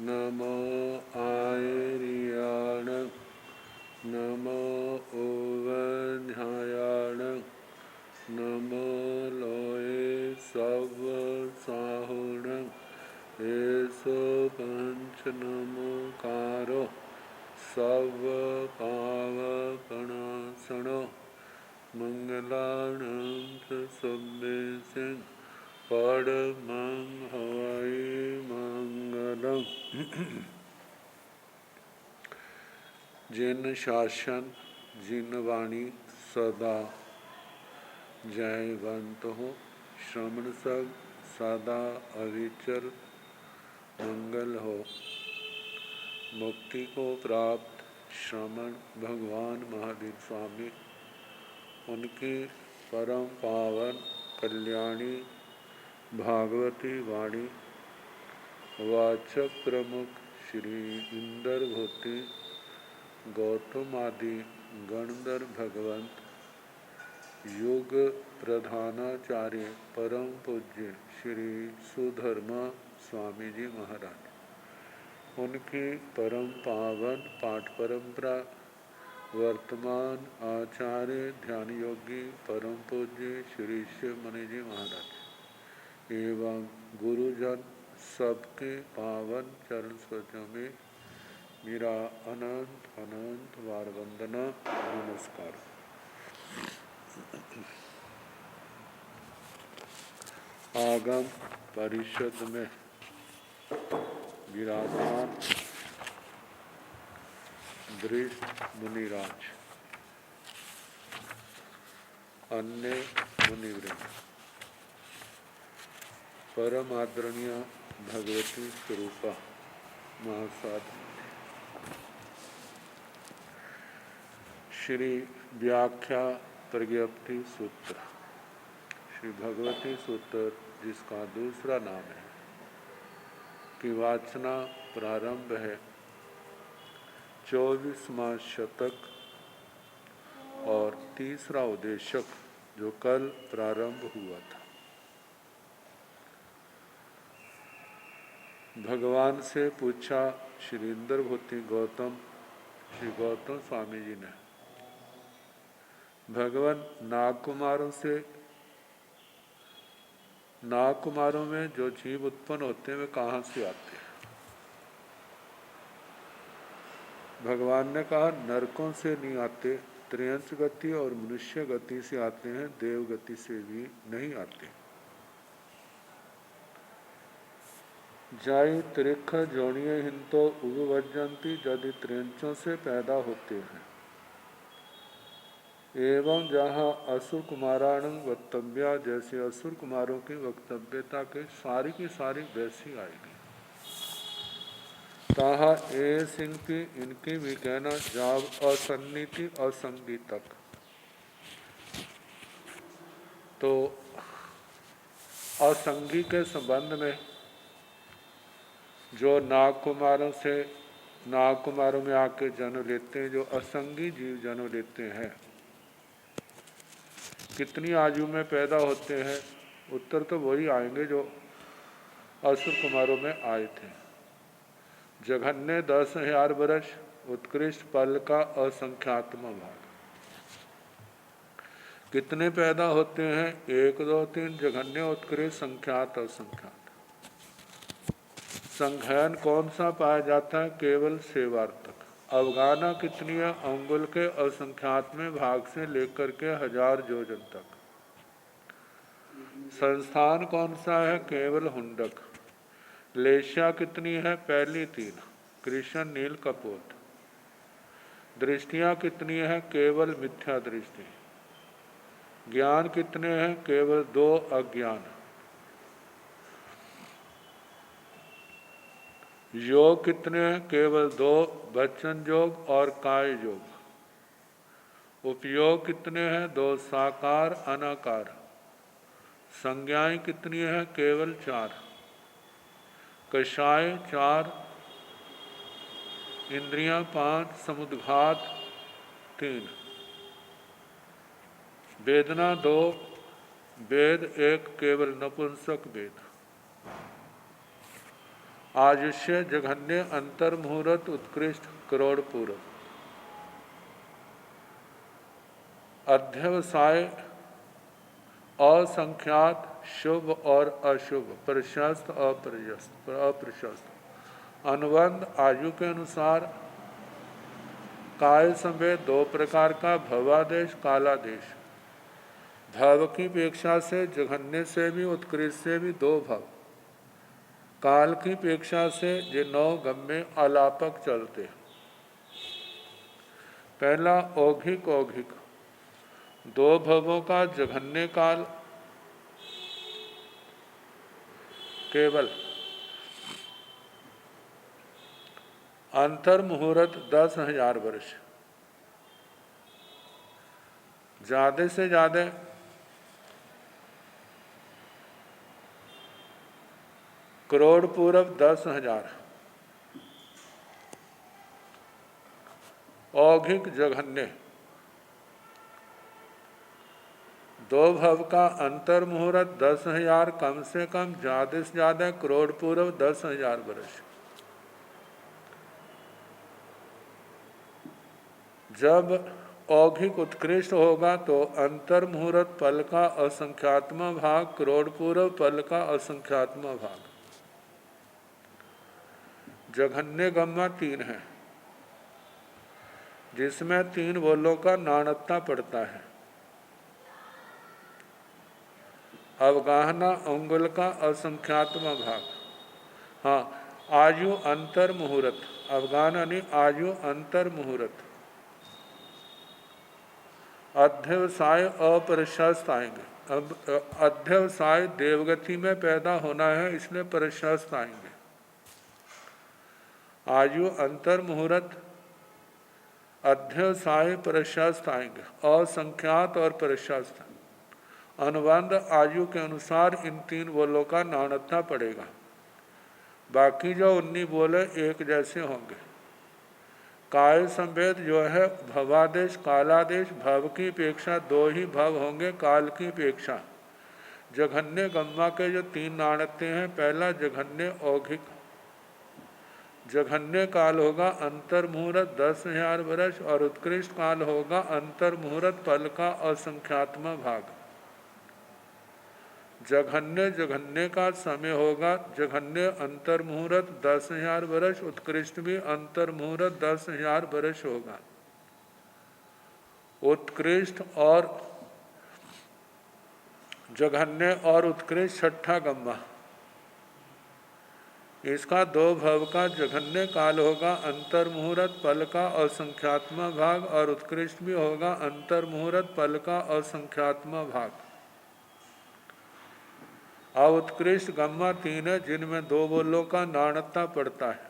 नमो आयर्याण नमो ओवध्यायाण नमो लोये सवसाहुण एसो पंच नमोकारो सव पावपणासनो मंगलानां सब्बे सिंह परमं हवै मंगलम्। जिन शासन जिन वाणी सदा जयवंत हो श्रवण सब सदा अविचल मंगल हो। मुक्ति को प्राप्त श्रमण भगवान महावीर स्वामी उनकी परम पावन कल्याणी भागवती वाणी वाचक प्रमुख श्री इंद्रभूति गौतम आदि गणधर भगवंत युग प्रधानाचार्य परम पूज्य श्री सुधर्मा स्वामी जी महाराज उनकी परम पावन पाठ परंपरा वर्तमान आचार्य ध्यान योगी परम पूज्य श्री शिव मणि जी महाराज एवं गुरुजन सबके पावन चरण स्पर्शों में मेरा अनंत अनंत बार वंदना नमस्कार। आगम परिषद में विराजमान दृष्ट मुनिराज अन्य मुनिवृंद परम आदरणीय भगवती स्वरूपा महासाधु श्री व्याख्या प्रज्ञप्ति सूत्र श्री भगवती सूत्र जिसका दूसरा नाम है की वाचना प्रारंभ है 24वां शतक और तीसरा उद्देशक जो कल प्रारंभ हुआ था। भगवान से पूछा श्री इंद्रभूति गौतम श्री गौतम स्वामी जी ने भगवान नागकुमारों में जो जीव उत्पन्न होते हैं वे कहाँ से आते हैं। भगवान ने कहा नरकों से नहीं आते, त्रियंच गति और मनुष्य गति से आते हैं, देव गति से भी नहीं आते। जाई त्रिख जोड़िए हिंतो उगवजंती यदि त्रियंचों से पैदा होते हैं एवं जहाँ असुर कुमाराणं वक्तव्या जैसे असुर कुमारों की वक्तव्यता के सारी की सारी वैसी आएगी। ताहा ए सिंह की इनकी भी कहना जाव असन्निति असंगी तक। तो असंगी के संबंध में जो नागकुमारों में आके जन्म लेते हैं, जो असंगी जीव जन्म लेते हैं, कितनी आयु में पैदा होते हैं? उत्तर तो वही आएंगे जो असुर कुमारों में आए थे। जघन्य 10,000 वर्ष उत्कृष्ट पल का असंख्यात्म भाग। कितने पैदा होते हैं? 1 2 3 जघन्य उत्कृष्ट संख्यात असंख्यात। संघयन कौन सा पाया जाता है? केवल सेवार्थक। अवगाना कितनी है? अंगुल के असंख्यात में भाग से लेकर के 1000 योजन तक। संस्थान कौन सा है? केवल हुंडक। लेशा कितनी है? पहली 3 कृष्ण नील कपोत। दृष्टियां कितनी है? केवल मिथ्या दृष्टि। ज्ञान कितने हैं? केवल 2 अज्ञान। योग कितने हैं? केवल 2 वचन योग और काय योग। उपयोग कितने हैं? 2 साकार अनाकार। संज्ञाएं कितनी है? केवल 4। कषाय 4, इंद्रियां 5, समुद्घात 3, वेदना 2, वेद 1 केवल नपुंसक वेद। आयुष्य जघन्य अंतर्मुहूर्त उत्कृष्ट करोड़ पूर्व। अध्यवसाय असंख्यात शुभ और अशुभ, प्रशस्त अप्रशस्त। अनुबंध आयु के अनुसार काय समय दो प्रकार का, भवादेश कालादेश। भव की अपेक्षा से जघन्य से भी उत्कृष्ट से भी दो भव, काल की अपेक्षा से ये 9 गम्य अलापक चलते। पहला औघिक औघिक, दो भवों का जघन्य काल केवल अंतर मुहूर्त 10,000 वर्ष, ज्यादा से ज्यादा करोड़ पूर्व 10,000। औघिक जघन्य, दो भव का अंतर मुहूर्त 10,000, कम से कम ज्यादा से ज्यादा करोड़ पूर्व 10,000 वर्ष। जब औघिक उत्कृष्ट होगा तो अंतर मुहूर्त पल का असंख्यात्म भाग, करोड़ पूर्व पल का असंख्यात्म भाग। जघन्य गम्मा 3 है, जिसमें 3 बोलों का नाणत्ता पड़ता है। अवगाहना अंगुल का असंख्यात्म भाग। हाँ, आयु अंतर मुहूर्त, अवगाहन यानी आयु अंतर मुहूर्त। अध्यवसाय अप्रशस्त आएंगे। अब अध्यवसाय देवगति में पैदा होना है, इसलिए प्रशस्त आएंगे। आयु अंतर मुहूर्त, अध्यवसाय प्रशस्त आएंगे, असंख्यात और प्रशस्त। अनुबंध आयु के अनुसार इन 3 बोलों का नाणत्ता पड़ेगा, बाकी जो 19 बोले एक जैसे होंगे। काय संवेद जो है भवादेश कालादेश, भव की अपेक्षा 2 ही भव होंगे काल की अपेक्षा। जघन्य गम्मा के जो 3 नाणत्ते हैं, पहला जघन्य औघिक, जघन्य काल होगा अंतर मुहूर्त 10,000 वर्ष और उत्कृष्ट काल होगा अंतर मुहूर्त पल का असंख्यात्म भाग। जघन्य का समय होगा जघन्य अंतर मुहूर्त 10,000 वर्ष, उत्कृष्ट भी अंतर मुहूर्त 10,000 वर्ष होगा। उत्कृष्ट और जघन्य और उत्कृष्ट छठा गम्मा, इसका 2 भव का जघन्य काल होगा अंतर मुहूर्त पल का असंख्यात्म भाग और उत्कृष्ट भी होगा अंतर मुहूर्त पल का असंख्यात्म भाग। उत्कृष्ट गम्मा 3 है, जिनमें 2 बोलों का नाणत्ता पड़ता है।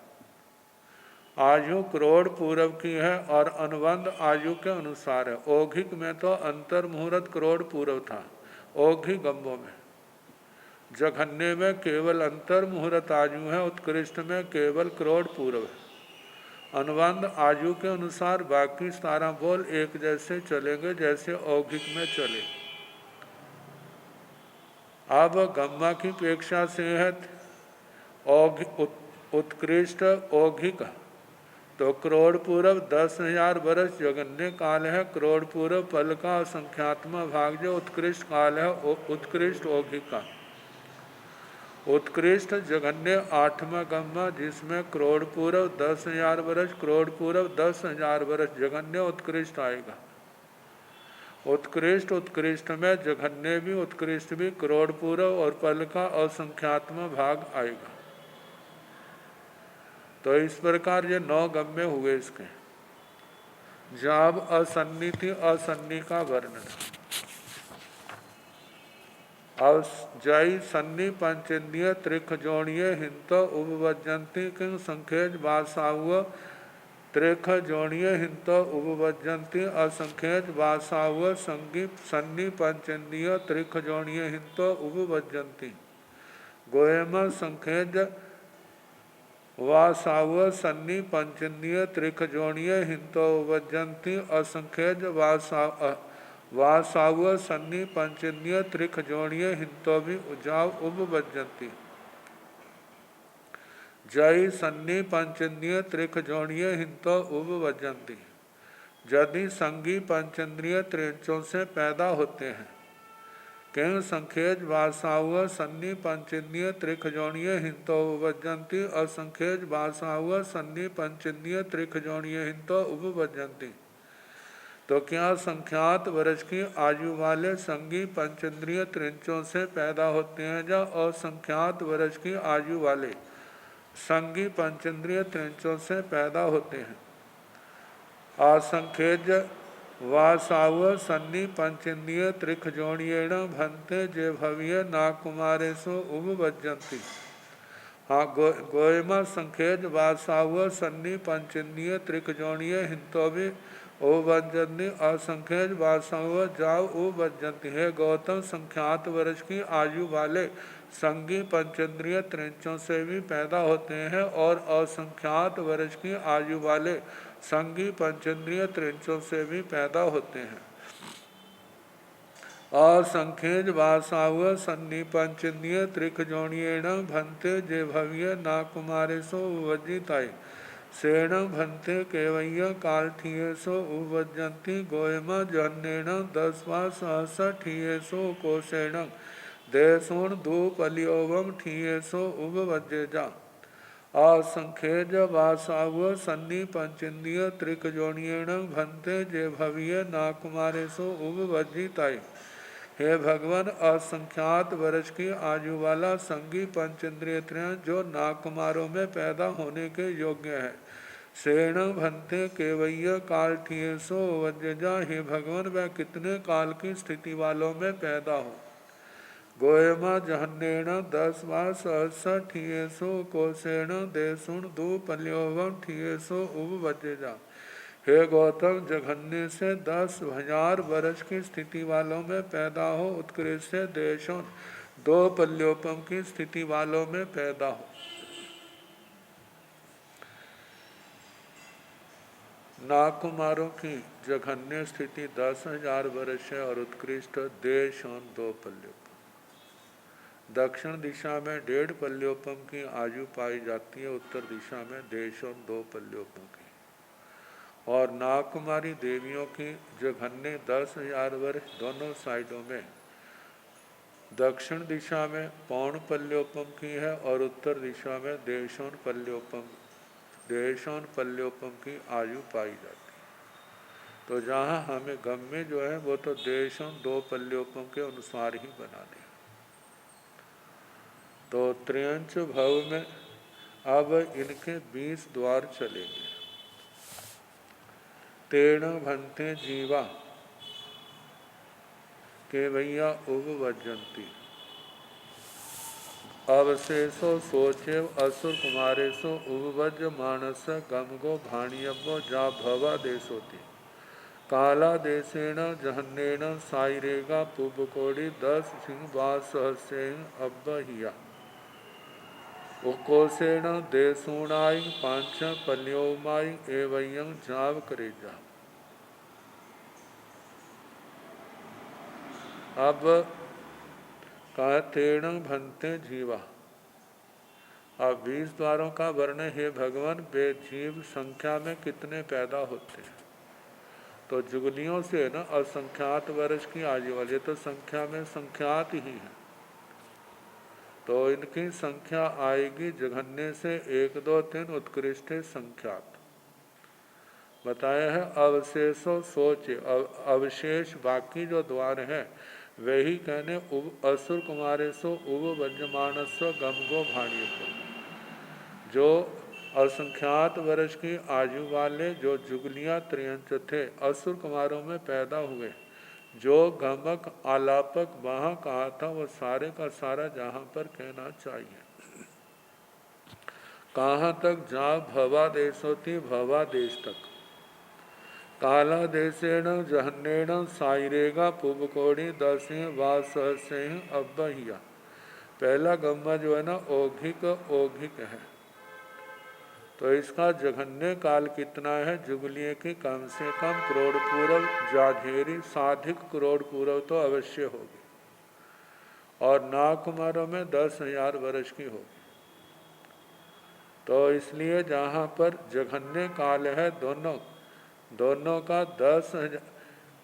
आयु करोड़ पूर्व की है और अनुबंध आयु के अनुसार है। औघिक में तो अंतर मुहूर्त करोड़ पूर्व था, औघिक गम्मों में। जघन्य में केवल अंतर मुहूर्त आयु है, उत्कृष्ट में केवल करोड़ पूर्व है। अनुबंध आयु के अनुसार बाकी 17 बोल एक जैसे चलेंगे जैसे औघिक में चले। अब गम्मा की अपेक्षा से है उत्कृष्ट औघिक, तो करोड़ पूर्व 10,000 वर्ष जघन्य काल है, करोड़ पूर्व पल का असंख्यात्म भाग जो उत्कृष्ट काल है उत्कृष्ट औघिक का। उत्कृष्ट जघन्य 8वां गम्मा, जिसमें करोड़ पूर्व 10,000 वर्ष, करोड़ पूर्व 10,000 वर्ष जघन्य उत्कृष्ट आएगा। उत्कृष्ट में जघन्य भी उत्कृष्ट भी करोड़ पूर्व और पल का असंख्यात्म भाग आएगा। तो इस प्रकार ये 9 गम्य हुए इसके। जब असन्नी थी, असन्नी का वर्णन। और जय सन्नी पंचेन्द्रिय त्रिख जोड़िए हिंतो उपवजंती किंग संखेज बासाव, त्रिख जोड़िए हिंतो उपवजंती असंखेज बासाव संगी सन्नी पंचेन्द्रिय त्रिख जोड़िए हिंतो उपवजंती। गोयम संखेज वासाव सन्नी पंचेन्द्रिय त्रिख जोड़िए हिंतो उपवजंती असंखेज वासाव सन्नी पंचेन्द्रिय त्रिख जोड़िए हिंतो भी उजाव उपवजंती। जय सन्नी पंचेंद्रिय त्रिखजोणीय हिंतो उपवजंती। यदि संगी पंचेंद्रिय त्रिंचों से पैदा होते हैं, किं संखेज वासाव सन्नी पंचेंद्रिय त्रिखजोणीय हिंतो उपवजंती। असंखेज वासाव सन्नी पंचेंद्रिय त्रिखजोणीय हिंतो उपवजंती। तो क्या संख्यात वर्ष की आयु वाले संगी पंचेंद्रिय त्रिंचों से पैदा होते हैं, या असंख्यात वर्ष की आयु वाले संगी पंचेंद्रिय त्रिंचों से पैदा होते हैं। असंख्यज वासाव सन्नी पंचेंद्रिय त्रिखजोणीयेण भंते जे भव्य नाकुमारेशु उपवज्जन्ति। हाँ, गोयमा संखेज वासाव सन्नी पंचेंद्रिय त्रिखजोणीय हिंतो भी उपवज्जन्ति। असंख्यज वासाव जाव उपवज्जन्ति। है गौतम, संख्यात वर्ष की आयु वाले संगी पंचेंद्रिय त्रिंचों से भी पैदा होते हैं, और असंख्यात वर्ष की आयु वाले संगी पंचेंद्रिय त्रिंचों से भी पैदा होते हैं। असंख्यज वासाव सन्नी पंचेंद्रिय त्रिखजोणीयेण भंते जे भव्य नाकुमारेशो उपवज्जिताय। सेण भंते केवय्य कालठीयेशो उपवज्जन्ति। गोयमा जन्नेण 10 वा सहस्रठीयेशो कोशेण देशोण धूपल्योवम ठीयेशो उपवज्जेजा। असंख्यज वासाव सन्नी पंचेंद्रिय त्रिखजोणीयेण भंते जे भव्य नाकुमारेशो उपवज्जिताय। हे भगवान, असंख्यात वर्ष की आयु वाला संगी पंचेंद्रिय त्रियां जो नाकुमारों में पैदा होने के योग्य है, सेण भंते केवय्य काल ठीयेशो वज्रजा। हे भगवान, वह कितने काल की स्थिति वालों में पैदा हो। गोयमा जहन्नेण 10 वा सहस्र ठीयेशो कोशेण देशुण धूपल्योवम ठीयेशो उपवज्जेजा। हे गौतम, जघन्य से 10,000 वर्ष की स्थिति वालों में पैदा हो, उत्कृष्ट से देशों 2 पल्योपम की स्थिति वालों में पैदा हो। नाकुमारों की जघन्य स्थिति 10,000 वर्ष है, और उत्कृष्ट देशों 2 पल्योपम। दक्षिण दिशा में 1.5 पल्योपम की आयु पाई जाती है, उत्तर दिशा में देशों 2 पल्योपम की। और नागकुमारी देवियों की जघन्य 10,000 वर्ष दोनों साइडों में। दक्षिण दिशा में 1.25 पल्योपम की है, और उत्तर दिशा में देशों पल्योपम की आयु पाई जाती है। तो जहाँ हमें गम्य जो है वो तो देशों 2 पल्योपम के अनुसार ही बनाने। तो त्रियंच भव में अब इनके 20 द्वार चलेंगे। तेण भंते जीवा केवय्या उपवज्जन्ति। अवशेषो सोचेव असुर कुमारेशो उपवज्ज मानस गमगो भाणियम्बो जा भवा देशोति। काला देशेण जहन्नेण साइरेगा पुबकोड़ी 10 सिंह 12 अब्बहिया। कोशेण देशूणाई 5 पल्योमाई एवं जाव करेजा। अब कहतेण भंते जीवा। अब 20 द्वारों का वर्ण है भगवान, वे जीव संख्या में कितने पैदा होते हैं। तो जुगलियों से न असंख्यात वर्ष की आयु वाले तो संख्या में संख्यात ही है। तो इनकी संख्या आएगी जघन्य से 1, 2, 3 उत्कृष्ट संख्यात बताया है। अवशेषो सोच, अवशेष बाकी जो द्वार है वही कहने असुर कुमारेशो उपवज्जमानस्व गमगो भाणिय को। जो असंख्यात वर्ष की आयु वाले जो जुगलियां त्रियंच थे, असुर कुमारों में पैदा हुए, जो गमक आलापक वहाँ कहा था वो सारे का सारा जहाँ पर कहना चाहिए। कहाँ तक? जहाँ भवा देश होती, भवा देश तक। काला देशेण जहन्नेण साइरेगा पुबकोड़ी 10 वासह अब्बहिया। पहला गम्मा जो है ना ओघिक है। तो इसका जघन्य काल कितना है? जुगलिए की कम से कम करोड़ पूर्व, जाधेरी साधिक करोड़ पूर्व तो अवश्य होगी, और नागकुमारों में 10,000 वर्ष की होगी। तो इसलिए जहाँ पर जघन्य काल है दोनों का 10,000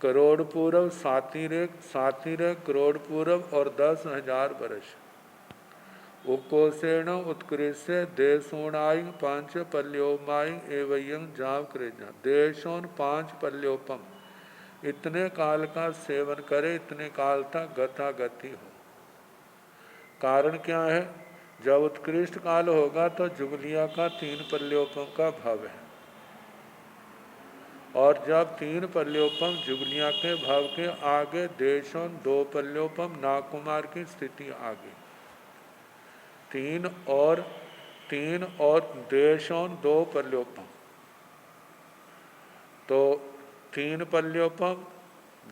करोड़ पूर्व सातिरे करोड़ पूर्व और 10,000 वर्ष। उकोसेण उत्कृष्ट देशोणाई पांच पल्योमाई एवं जाव कृजा देशों 5 पल्योपम, इतने काल का सेवन करे, इतने काल तक गति हो। कारण क्या है? जब उत्कृष्ट काल होगा तो जुगलिया का 3 पल्योपम का भाव है, और जब 3 पल्योपम जुगलिया के भाव के आगे देशों 2 पल्योपम नागकुमार की स्थिति आगे, 3 और देशों 2 पल्योपम, तो 3 पल्योपम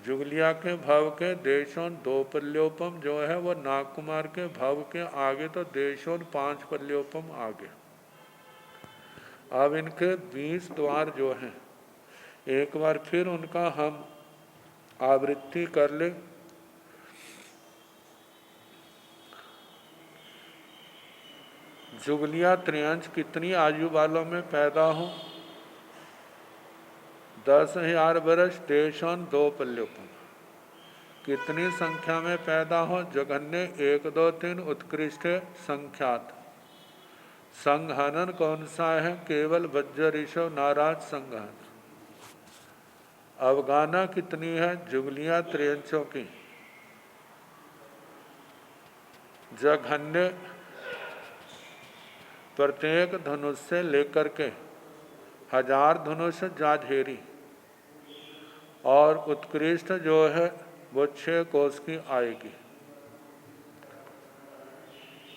जुगलिया के भाव के, देशों 2 पल्योपम जो है वो नागकुमार के भाव के आगे, तो देशों 5 पल्योपम आगे। अब इनके 20 द्वार जो हैं, एक बार फिर उनका हम आवृत्ति कर ले। जुगलिया त्रियंश कितनी आयु वालों में पैदा हो? 10,000 वर्ष, देशों 2 पल्योपम। कितनी संख्या में पैदा हो? जघन्य 1 2 3 उत्कृष्ट संख्यात। संघनन कौन सा है? केवल वज्र ऋषभ नाराज संघन। अवगाना कितनी है? जुगलिया त्रियंशों की। जघन्य प्रत्येक धनुष से लेकर के 1000 धनुष जाझेरी, और उत्कृष्ट जो है वो 6 कोष की आएगी।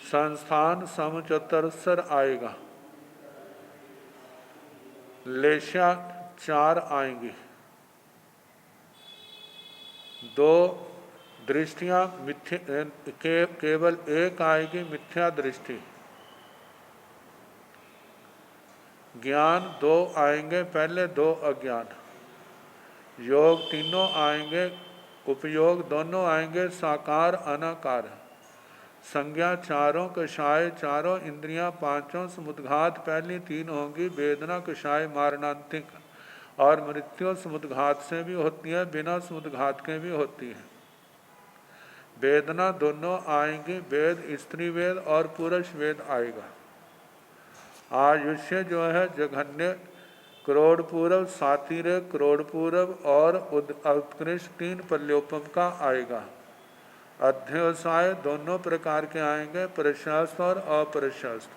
संस्थान समचतुरस्र आएगा। लेशा 4 आएंगी। 2 दृष्टियां केवल 1 आएगी मिथ्या दृष्टि। ज्ञान 2 आएंगे, पहले 2 अज्ञान। योग तीनों आएंगे, उपयोग दोनों आएंगे, साकार अनाकार। संज्ञा 4 कषाय 4, इंद्रियां 5 समुद्घात पहली 3 होंगी, वेदना कषाय मारणांतिक, और मृत्यु समुद्घात से भी होती है, बिना समुद्घात के भी होती है। वेदना दोनों आएंगी, वेद स्त्री वेद और पुरुष वेद आएगा। आयुष्य जो है जघन्य करोड़ पूर्व, सातिरे करोड़ पूर्व और उत्कृष्ट 3 पल्योपम का आएगा। अध्यवसाय दोनों प्रकार के आएंगे, प्रशस्त और अप्रशस्त।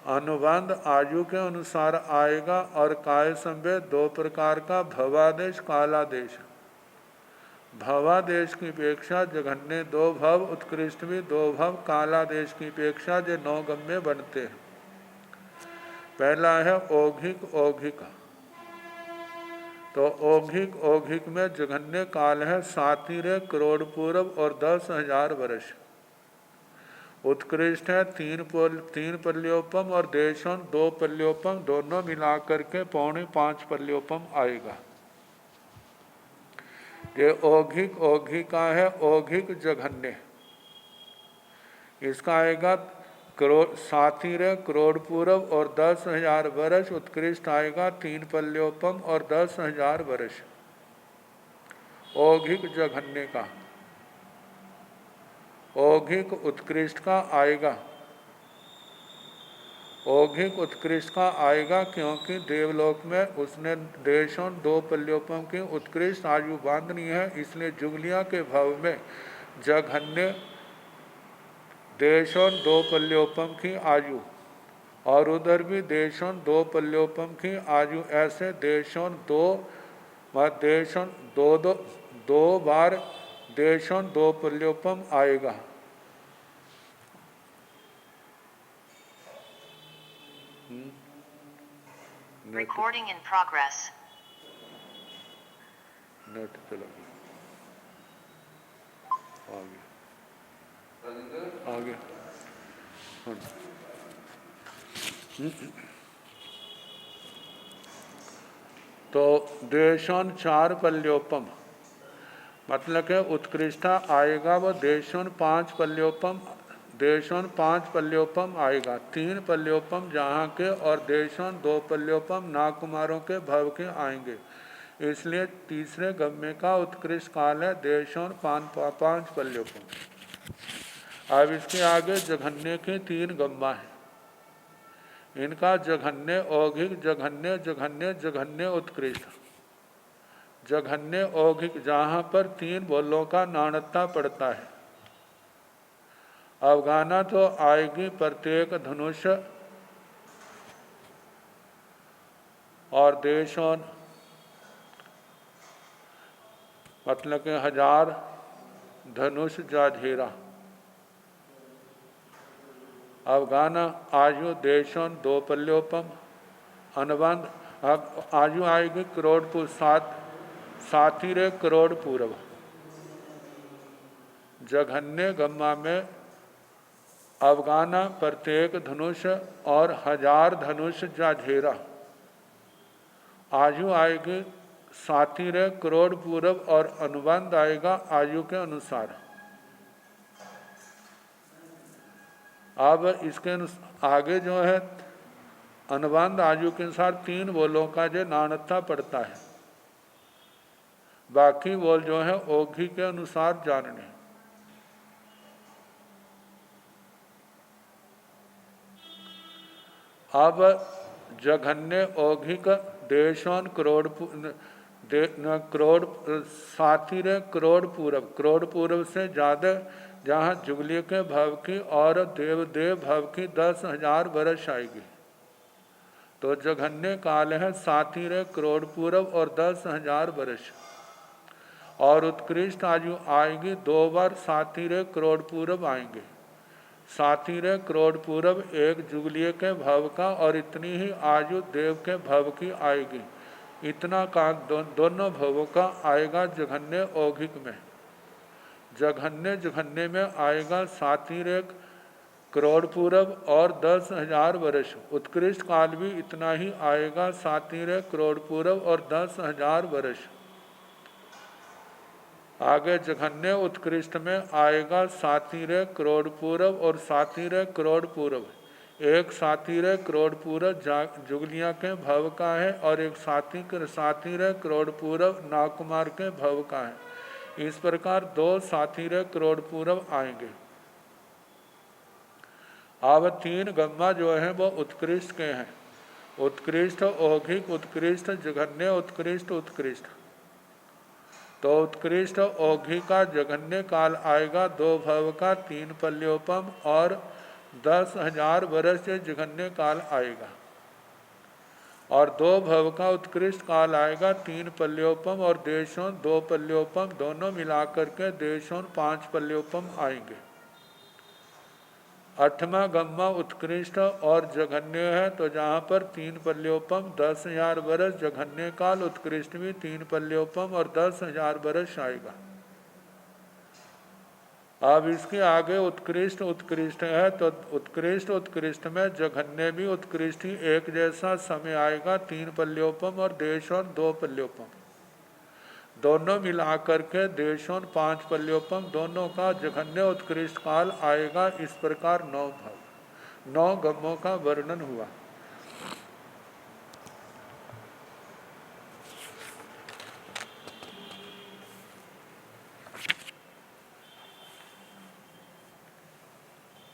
अनुबंध आयु के अनुसार आएगा, और काय संवेद 2 प्रकार का, भवादेश कालादेश। भवादेश की अपेक्षा जघन्य 2 भव, उत्कृष्ट भी 2 भव, कालादेश की अपेक्षा जो 9 गम्य बनते हैं। पहला है औघिक। तो औघिक में जघन्य काल है सातिरे करोड़ पूर्व और 10,000 वर्ष। उत्कृष्ट है 3 पल्योपम और देशों 2 पल्योपम, दोनों मिलाकर के 4.5 पल्योपम आएगा। ये औघिका है, औघिक जघन्य। इसका आएगा सातिरे करोड़ पूर्व और 10,000 वर्ष। उत्कृष्ट आएगा 3 पल्योपम और 10,000 वर्ष। औघिक जघन्य का। औघिक उत्कृष्ट का आएगा। औघिक उत्कृष्ट का आएगा क्योंकि देवलोक में उसने देशों 2 पल्योपम की उत्कृष्ट आयु बांधनी है, इसलिए जुगलिया के भाव में जघन्य देशों 2 पल्योपम की आयु, और उधर भी देशों 2 पल्योपम की आयु। ऐसे देशों 2 बार देशों 2 पल्योपम आएगा। Recording in progress. नेट चला गया, आगे। तो देशों 4 पल्योपम, मतलब के उत्कृष्टा आएगा वो देशों 5 पल्योपम, देशों 5 पल्योपम आएगा, 3 पल्योपम जहाँ के और देशों 2 पल्योपम नागकुमारों के भव के आएंगे। इसलिए तीसरे गम्य का उत्कृष्ट काल है देशों 5 पल्योपम। अब इसके आगे जघन्य के 3 गम्मा है। इनका जघन्य, औघिक, जघन्य, जघन्य, जघन्य उत्कृष्ट। जघन्य औघिक जहाँ पर 3 बोलों का नाणत्ता पड़ता है। अवगाना तो आएगी प्रत्येक धनुष और देशों, मतलब के 1000 धनुष जाझेरा। अवगाना आयु देशों 2 पल्योपम। अनुबंध आयु आएगी करोड़ 7 रे करोड़ पूर्व। जघन्य गम्मा में अवगाना प्रत्येक धनुष और 1000 धनुष जाझेरा। आयु आएगी 7 रे करोड़ पूर्व और अनुबंध आएगा आयु के अनुसार। अब इसके आगे जो है अनुबंध आयु के अनुसार 3 बोलों का जो नाणत्ता पड़ता है। बाकी बोल जो है औघी के अनुसार जानने। अब जघन्य औघिक देशों करोड़ 7 रे करोड़ पूर्व। करोड़ पूर्व से ज़्यादा जहाँ जुगली के भव की और देव भव की 10,000 वर्ष आएगी। तो जघन्य काल है 7 रे करोड़ पूर्व और 10,000 वर्ष। और उत्कृष्ट आयु आएगी 2 बार 7 रे करोड़ पूर्व आएंगे। 7 रे करोड़ पूर्व एक जुगलिय के भव का और इतनी ही आयु देव के भव की आएगी। इतना का दोनों भवों का आएगा जघन्य औघिक में। जघन्य में आएगा 7 रे करोड़ पूर्व और 10,000 वर्ष। उत्कृष्ट काल भी इतना ही आएगा 7 रे करोड़ पूर्व और 10,000 वर्ष। आगे जघन्य उत्कृष्ट में आएगा 7 रे करोड़ पूर्व और 7 रे करोड़ पूर्व। एक 7 रे करोड़ पूर्व जुगलिया के भव का है और एक 7 रे करोड़ पूर्व नागकुमार के भव का है। इस प्रकार 2 7 रे करोड़ पूर्व आएंगे। अब 3 गम्मा जो है वो उत्कृष्ट के हैं। उत्कृष्ट, औघिक, उत्कृष्ट, जघन्य, उत्कृष्ट, उत्कृष्ट। तो उत्कृष्ट औघी का जघन्य काल आएगा 2 भव का 3 पल्योपम और 10,000 वर्ष से जघन्य काल आएगा। और 2 भव का उत्कृष्ट काल आएगा 3 पल्योपम और देशों 2 पल्योपम। दोनों मिलाकर के देशों 5 पल्योपम आएंगे। 8वां गम्मा उत्कृष्ट और जघन्य है। तो जहाँ पर 3 पल्योपम 10,000 वर्ष, जघन्य काल उत्कृष्ट भी 3 पल्योपम और 10,000 वर्ष आएगा। अब इसके आगे उत्कृष्ट है। तो उत्कृष्ट में जघन्य भी उत्कृष्ट ही एक जैसा समय आएगा 3 पल्योपम और देशों 2 पल्योपम। दोनों मिलाकर के देशों 5 पल्योपम। दोनों का जघन्य उत्कृष्ट काल आएगा। इस प्रकार 9 भाव 9 गम्मों का वर्णन हुआ।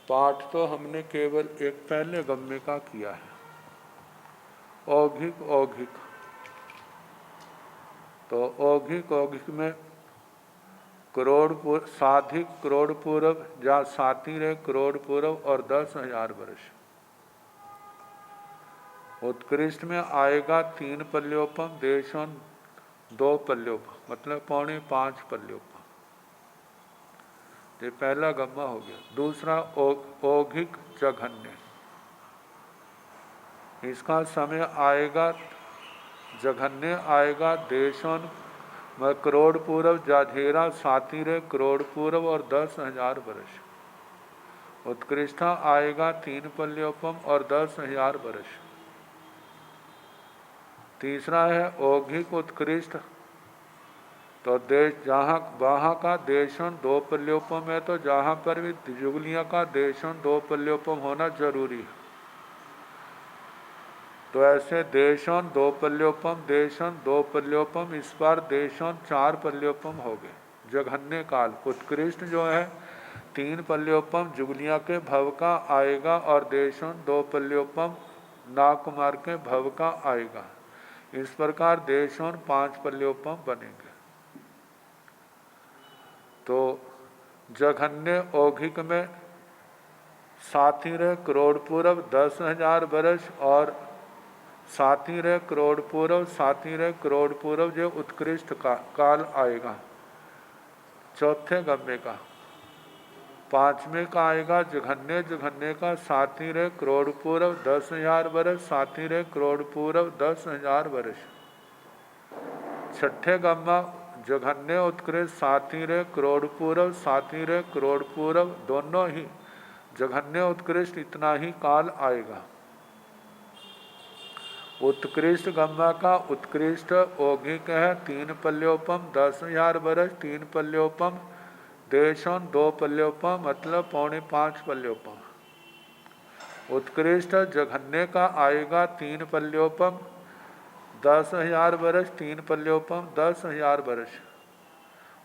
पाठ तो हमने केवल एक पहले गम्य का किया है, औघिक। तो औघिक में साधिक करोड़ पूर्व या 7 रे करोड़ पूर्व और 10,000 वर्ष। उत्कृष्ट में आएगा 3 पल्योपम, देशों 2 पल्योपम, मतलब 4.5 पल्योपम। ये पहला गम्मा हो गया। दूसरा औघिक जघन्य। इसका समय आएगा, जघन्य आएगा देशों करोड़ पूर्व जाझेरा 7 रे करोड़ पूर्व और 10,000 वर्ष। उत्कृष्टा आएगा 3 पल्योपम और 10,000 वर्ष। तीसरा है औघिक उत्कृष्ट तो देश जहाँ वहाँ का देशन दो पल्योपम है, तो जहाँ पर भी जुगलियाँ का देशन दो पल्योपम होना जरूरी है। तो ऐसे देशन दो पल्योपम, इस बार देशन चार पल्योपम हो गए। जघन्य काल उत्कृष्ट जो है तीन पल्योपम जुगलियाँ के भव का आएगा, और देशन दो पल्योपम नागकुमार के भव का आएगा। इस प्रकार देशन पांच पल्योपम बनेंगे। तो जघन्य औघिक में साथी रे करोड़ पूर्व 10,000 वर्ष, और साथी रे करोड़ पूर्व जो उत्कृष्ट काल आएगा। चौथे गम्य का पांचवें का आएगा जघन्य का साथी रे करोड़ पूर्व 10,000 वर्ष, साथी रे करोड़ पूर्व 10,000 वर्ष। छठे गम्मा जघन्य उत्कृष्ट साथी रे करोड़ पूर्व दोनों ही जघन्य उत्कृष्ट इतना ही काल आएगा। उत्कृष्ट गम्मा का उत्कृष्ट औघिक है तीन पल्योपम 10,000 वर्ष, तीन पल्योपम देशन दो पल्योपम मतलब 4.5 पल्योपम। उत्कृष्ट जघन्य का आएगा तीन पल्योपम 10,000 वर्ष, तीन पल्योपम 10,000 वर्ष।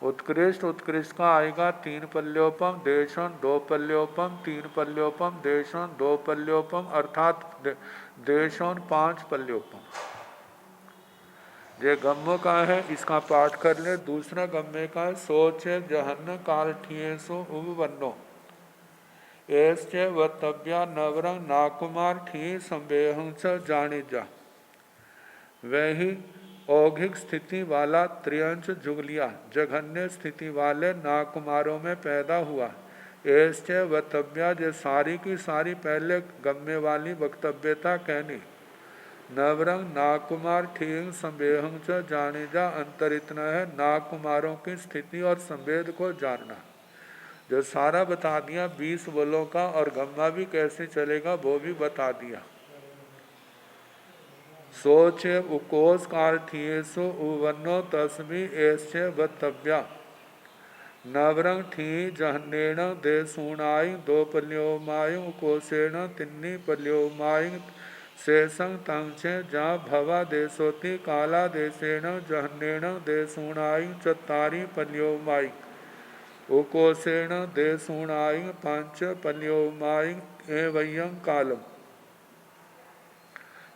उत्कृष्ट का आएगा तीन पल्योपम देशन दो पल्योपम, तीन पल्योपम देशन दो पल्योपम, अर्थात देशन पांच पल्योपम। ये गम्य का है, इसका पाठ कर ले। दूसरा गम्य का है सोच जहन काल ठिये सो उबन्नो ऐसे वतव्या नवरंग नाकुमार ठी संवेहं च जाने जा। वही औघिक स्थिति वाला त्रियंश जुगलिया जघन्य स्थिति वाले नाकुमारों में पैदा हुआ। ऐसे वतव्या जो सारी की सारी पहले गम्य वाली वक्तव्यता कहनी। नवरंग नागकुमार ठीक संवेहं च जाने जा, अंतर इतना है नागकुमारों की स्थिति और संवेद को जानना। जो सारा बता दिया 20 बलों का, और गम्मा भी कैसे चलेगा वो भी बता दिया। सोच उकोस कार्थीसु उवन्नो तस्मी ऐसे वतव्या नवरंग ठी जहनेण दे सुनाई दो पल्योमाय उकोसेण तिन्नी पल्योमाय शेषं तंचे जा भवा देशोति काला देशेण जहनेण दे सुनाई चतारी पल्योमाय उकोसेण दे सुनाई पंच पल्योमाय एवं कालम।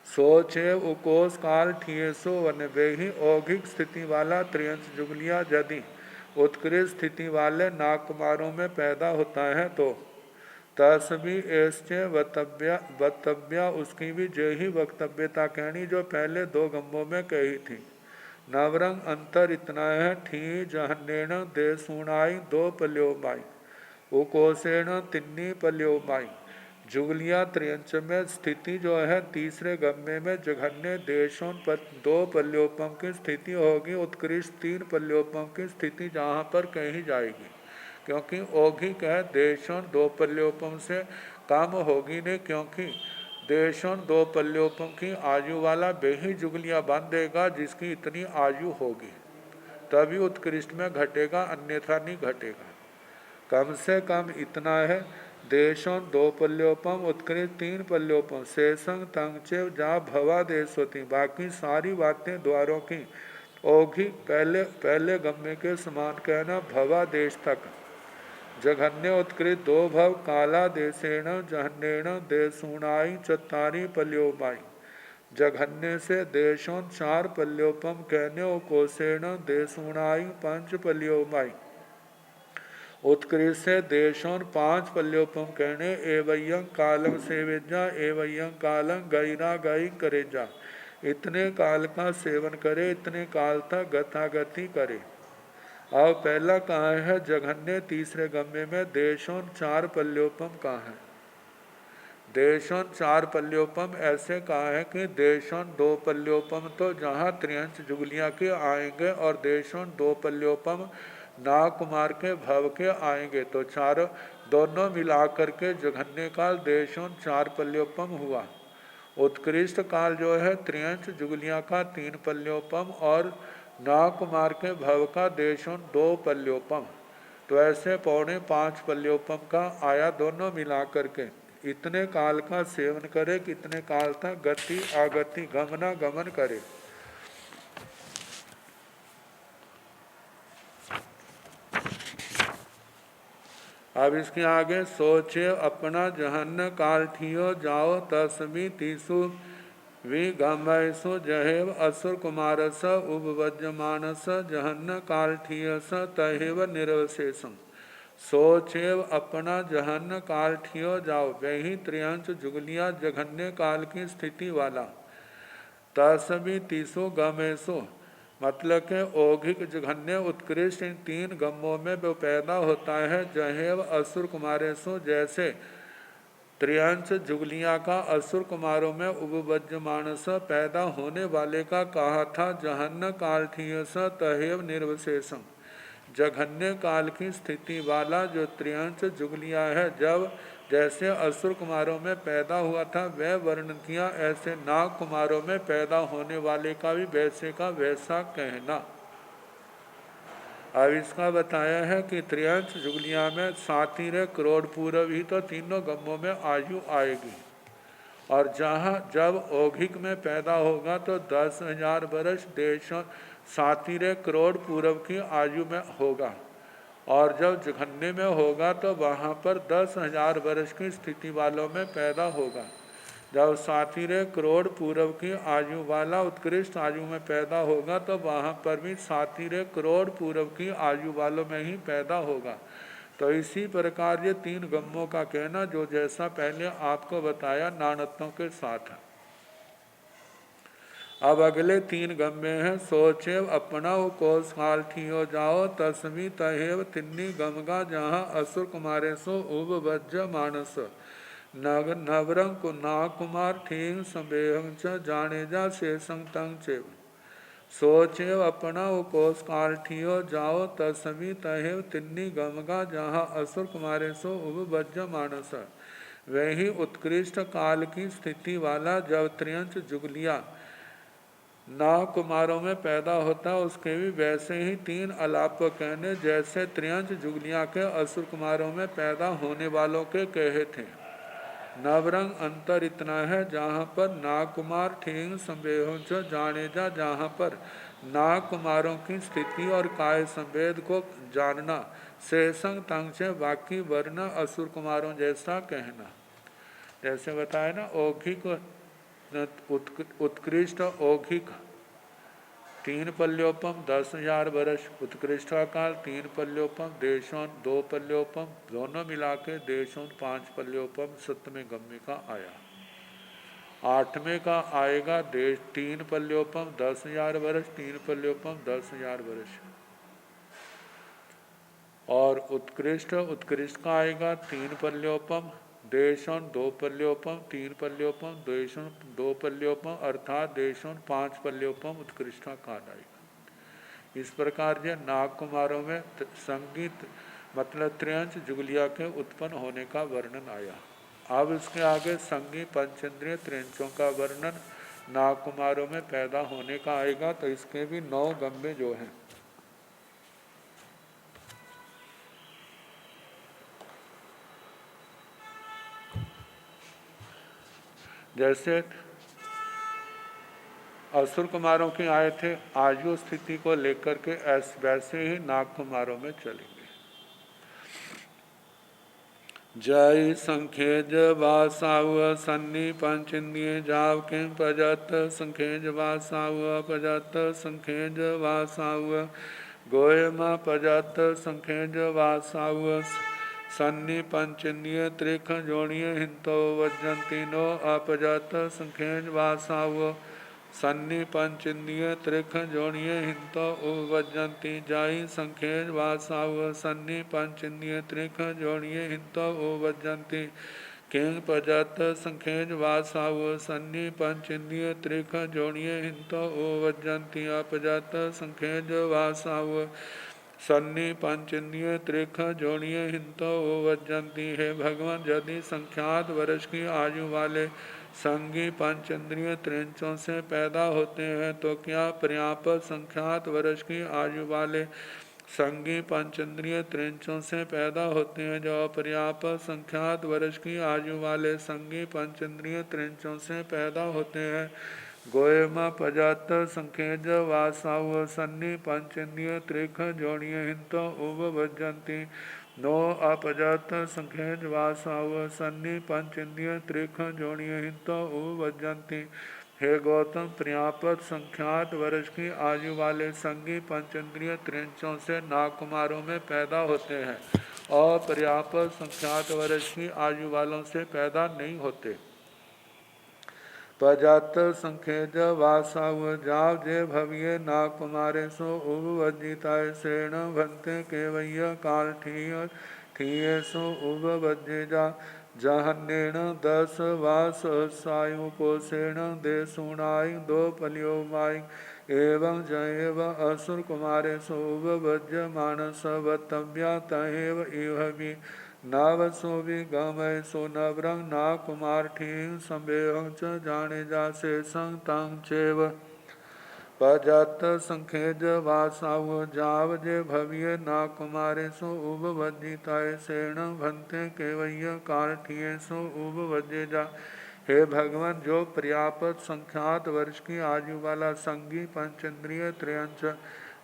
सोच उकोस काल ठियसो वन वे ही औघिक स्थिति वाला त्रियंश जुगलिया यदि उत्कृष्ट स्थिति वाले नागकुमारों में पैदा होता है, तो तस्वी ऐसे वक्तव्या उसकी भी जो ही वक्तव्यता कहनी जो पहले दो गम्मों में कही थी। नवरंग अंतर इतना है ठी जहनेण दे सुनाई दो पल्योमाई उकोसेण तिन्नी पल्योमाई। जुगलिया त्रियंच में स्थिति जो है तीसरे गम्य में जघन्य देशों पर दो पल्योपम की स्थिति होगी। उत्कृष्ट तीन पल्योपम की स्थिति जहाँ पर कही जाएगी, क्योंकि औघिक है देशों दो पल्योपम से कम होगी नहीं, क्योंकि देशों दो पल्योपम की आयु वाला बेही जुगलिया बांधेगा जिसकी इतनी आयु होगी, तभी उत्कृष्ट में घटेगा, अन्यथा नहीं घटेगा। कम से कम इतना है देशों दो पल्योपम उत्कृष्ट तीन पल्योपम शेषंग तंगचेव जा भवा देश होती। बाकी सारी बातें द्वारों की औघिक पहले गम्य के समान कहना भवा देश तक। जघन्य उत्कृष्ट दो भव काला देशेण जहन्नेण देशुणाई चतारी पल्योमाई। जघन्य से देशों चार पल्योपम कहने कोसेण देशुणाई पंच पल्योमाई। उत्कृष्ट से देशों पांच पल्योपम कहने एवं कालम सेवेजा एवं कालम गैरा गई करे जा। इतने काल का सेवन करे, इतने काल तक गतागति करे। अब पहला कहा है जघन्य तीसरे गम्य में देशों चार पल्योपम कहा है। देशों चार पल्योपम ऐसे कहा है कि देशों दो पल्योपम तो जहाँ त्रियंश जुगलियाँ के आएंगे, और देशों दो पल्योपम नागकुमार के भव के आएंगे, तो चार दोनों मिलाकर के जघन्य काल देशों चार पल्योपम हुआ। उत्कृष्ट काल जो है त्रियंश जुगलियाँ का तीन पल्योपम और नाग कुमार के भव का देशों 2 पल्योपम, तो ऐसे 4.25 पल्योपम का आया दोनों मिला करके। इतने काल का सेवन करे, कितने काल तक गति आगति गमना गमन करे। अब इसके आगे सोचे अपना जहन्न काल ठियो जाओ तस्मी तीसु विगमयसु जहेव असुर कुमारस उपवज्यमानस जहन्न काल ठियस तहेव निर्वशेषम। सोचेव अपना जहन्न काल ठियो जाओ, वही त्रियंच जुगलिया जघन्य काल की स्थिति वाला। तस्मी तीसु गमेशु मतलब के औघिक जघन्य उत्कृष्ट इन 3 गमों में वो पैदा होता है। जहेव असुर कुमारेशु जैसे त्रियंश जुगलिया का असुर कुमारों में उपवज्यमानस पैदा होने वाले का कहा था। जहन्न कालठीयस तहेव निर्वशेषम, जघन्य काल की स्थिति वाला जो त्रियंश जुगलिया है, जब जैसे असुर कुमारों में पैदा हुआ था वह वर्णन किया, ऐसे नाग कुमारों में पैदा होने वाले का भी वैसे का वैसा कहना। अब इसका बताया है कि त्रियंश जुगलिया में 37 करोड़ पूर्व ही तो तीनों गमों में आयु आएगी, और जहाँ जब औघिक में पैदा होगा तो 10,000 वर्ष देशों 37 करोड़ पूर्व की आयु में होगा, और जब जघन्य में होगा तो वहाँ पर 10,000 वर्ष की स्थिति वालों में पैदा होगा। जब 37 करोड़ पूर्व की आयु वाला उत्कृष्ट आयु में पैदा होगा तो वहाँ पर भी 37 करोड़ पूर्व की आयु वालों में ही पैदा होगा। तो इसी प्रकार ये 3 गम्मों का कहना जो जैसा पहले आपको बताया नानत्वों के साथ है। अब अगले 3 गम्मे हैं। सोचे अपना कोस काल ठियो जाओ तस्मी तहेव तिन्नी गमगा जहाँ असुर कुमारे सो उब वज्र मानस नवरंग को नाग कुमार ठीक संबेहं च जाने जा शेषं तंग चेव। सोचे अपना कोस काल ठियो जाओ तस्मी तहेव तिन्नी गमगा जहाँ असुर कुमारे सो उब वज्र मानस, वही उत्कृष्ट काल की स्थिति वाला जब त्रियंश जुगलिया नाग कुमारों में पैदा होता है, उसके भी वैसे ही 3 अलाप कहने जैसे त्रियंश जुगलिया के असुर कुमारों में पैदा होने वालों के कहे थे। नवरंग अंतर इतना है जहाँ पर नाग कुमार ठीक संवेहों जाने जा, जहाँ पर नाग कुमारों की स्थिति और काय संवेद को जानना, शेषंग तंग से बाकी वर्ण असुर कुमारों जैसा कहना। जैसे बताया ना औघिक उत्कृष्ट औघिक 3 पल्योपम 10,000 वर्ष, उत्कृष्ट काल 3 पल्योपम, देशों 2 पल्योपम, दोनों मिला के देशों 5 पल्योपम 7वें गम्य का आया। 8वें का आएगा देश 3 पल्योपम 10,000 वर्ष, 3 पल्योपम 10,000 वर्ष, और उत्कृष्ट का आएगा 3 पल्योपम, देशों 2 पल्योपम, 3 पल्योपम, देशों 2 पल्योपम, अर्थात देशों 5 पल्योपम उत्कृष्ट काल आएगा। इस प्रकार से नाग कुमारों में संगीत मतलब त्रियंश जुगलिया के उत्पन्न होने का वर्णन आया। अब इसके आगे संगी पंचेंद्रिय त्रियंशों का वर्णन नाग कुमारों में पैदा होने का आएगा। तो इसके भी 9 गम्मे जो हैं। जैसे असुर कुमारों के आए थे आयु स्थिति को लेकर के, वैसे ही नाग कुमारों में चलेंगे। जय संखेज वासाव सन्नी पंचेंद्रिय जाव किम पजत संखेज वासाव पजत संखेज वासाव गोयमा पजत संखेज वासाव सन्नी पंचेंद्रिय त्रिख जोड़िए हिंतो वज्जंती नो अपजत संखेज वासाव सन्नी पंचेंद्रिय त्रिख जोड़िए हिंतो उवज्जंती जाई संखेज वासाव सन्नी पंचेंद्रिय त्रिख जोड़िए हिंतो उवज्जंती किंग पजत संखेज वासाव सन्नी पंचेंद्रिय त्रिख जोड़िए हिंतो उवज्जंती अपजत संखेज वासाव सन्नी पंचेंद्रिय त्रिख जोड़िए हिंतो वज्जंती। है भगवान, यदि संख्यात वर्ष की आयु वाले संगी पंचेंद्रिय त्रिंचों से पैदा होते हैं, तो क्या पर्याप्त संख्यात वर्ष की आयु वाले संगी पंचेंद्रिय त्रिंचों से पैदा होते हैं, जो पर्याप्त संख्यात वर्ष की आयु वाले संगी पंचेंद्रिय त्रिंचों से पैदा होते हैं। गोयमा पजात संखेज वासाव सन्नी पंचेंद्रिय त्रिख जोड़िय हिंत उब भजंती नो अपजात संखेज वासाव सन्नी पंचेंद्रिय त्रिख जोड़िय हिंत उब भजंती। हे गौतम, पर्याप्त संख्यात वर्ष की आयु वाले संगी पंचेंद्रिय त्रिंचों से नागकुमारों में पैदा होते हैं और पर्याप्त संख्यात वर्ष की आयु वालों से पैदा नहीं होते। पजात संखेज वासाव जाव जे भव्य नागकुमारे सो उबवज्जिताय श्रेण भंते केवय्य काल ठीय सो उबवज्जे जा जहन्नेण 10 वास सायु पोषेण दे सुनाय दो पलियो माय एवं जयव असुर कुमारे सो उबवज्य मानस वतव्या तहेव इहवि नावसो विगमय सो नवरंग ना कुमार ठीक संबेह च जाने जा से संग तंग चेव पजात संखेज वासाव जाव जे भव्य ना कुमारे सो उबवज्जिताय श्रेण भंते केवय्य काठिये सो उबवज्जे जा। हे भगवान, जो पर्याप्त संख्यात वर्ष की आयु वाला संगी पंचेंद्रिय त्रयंच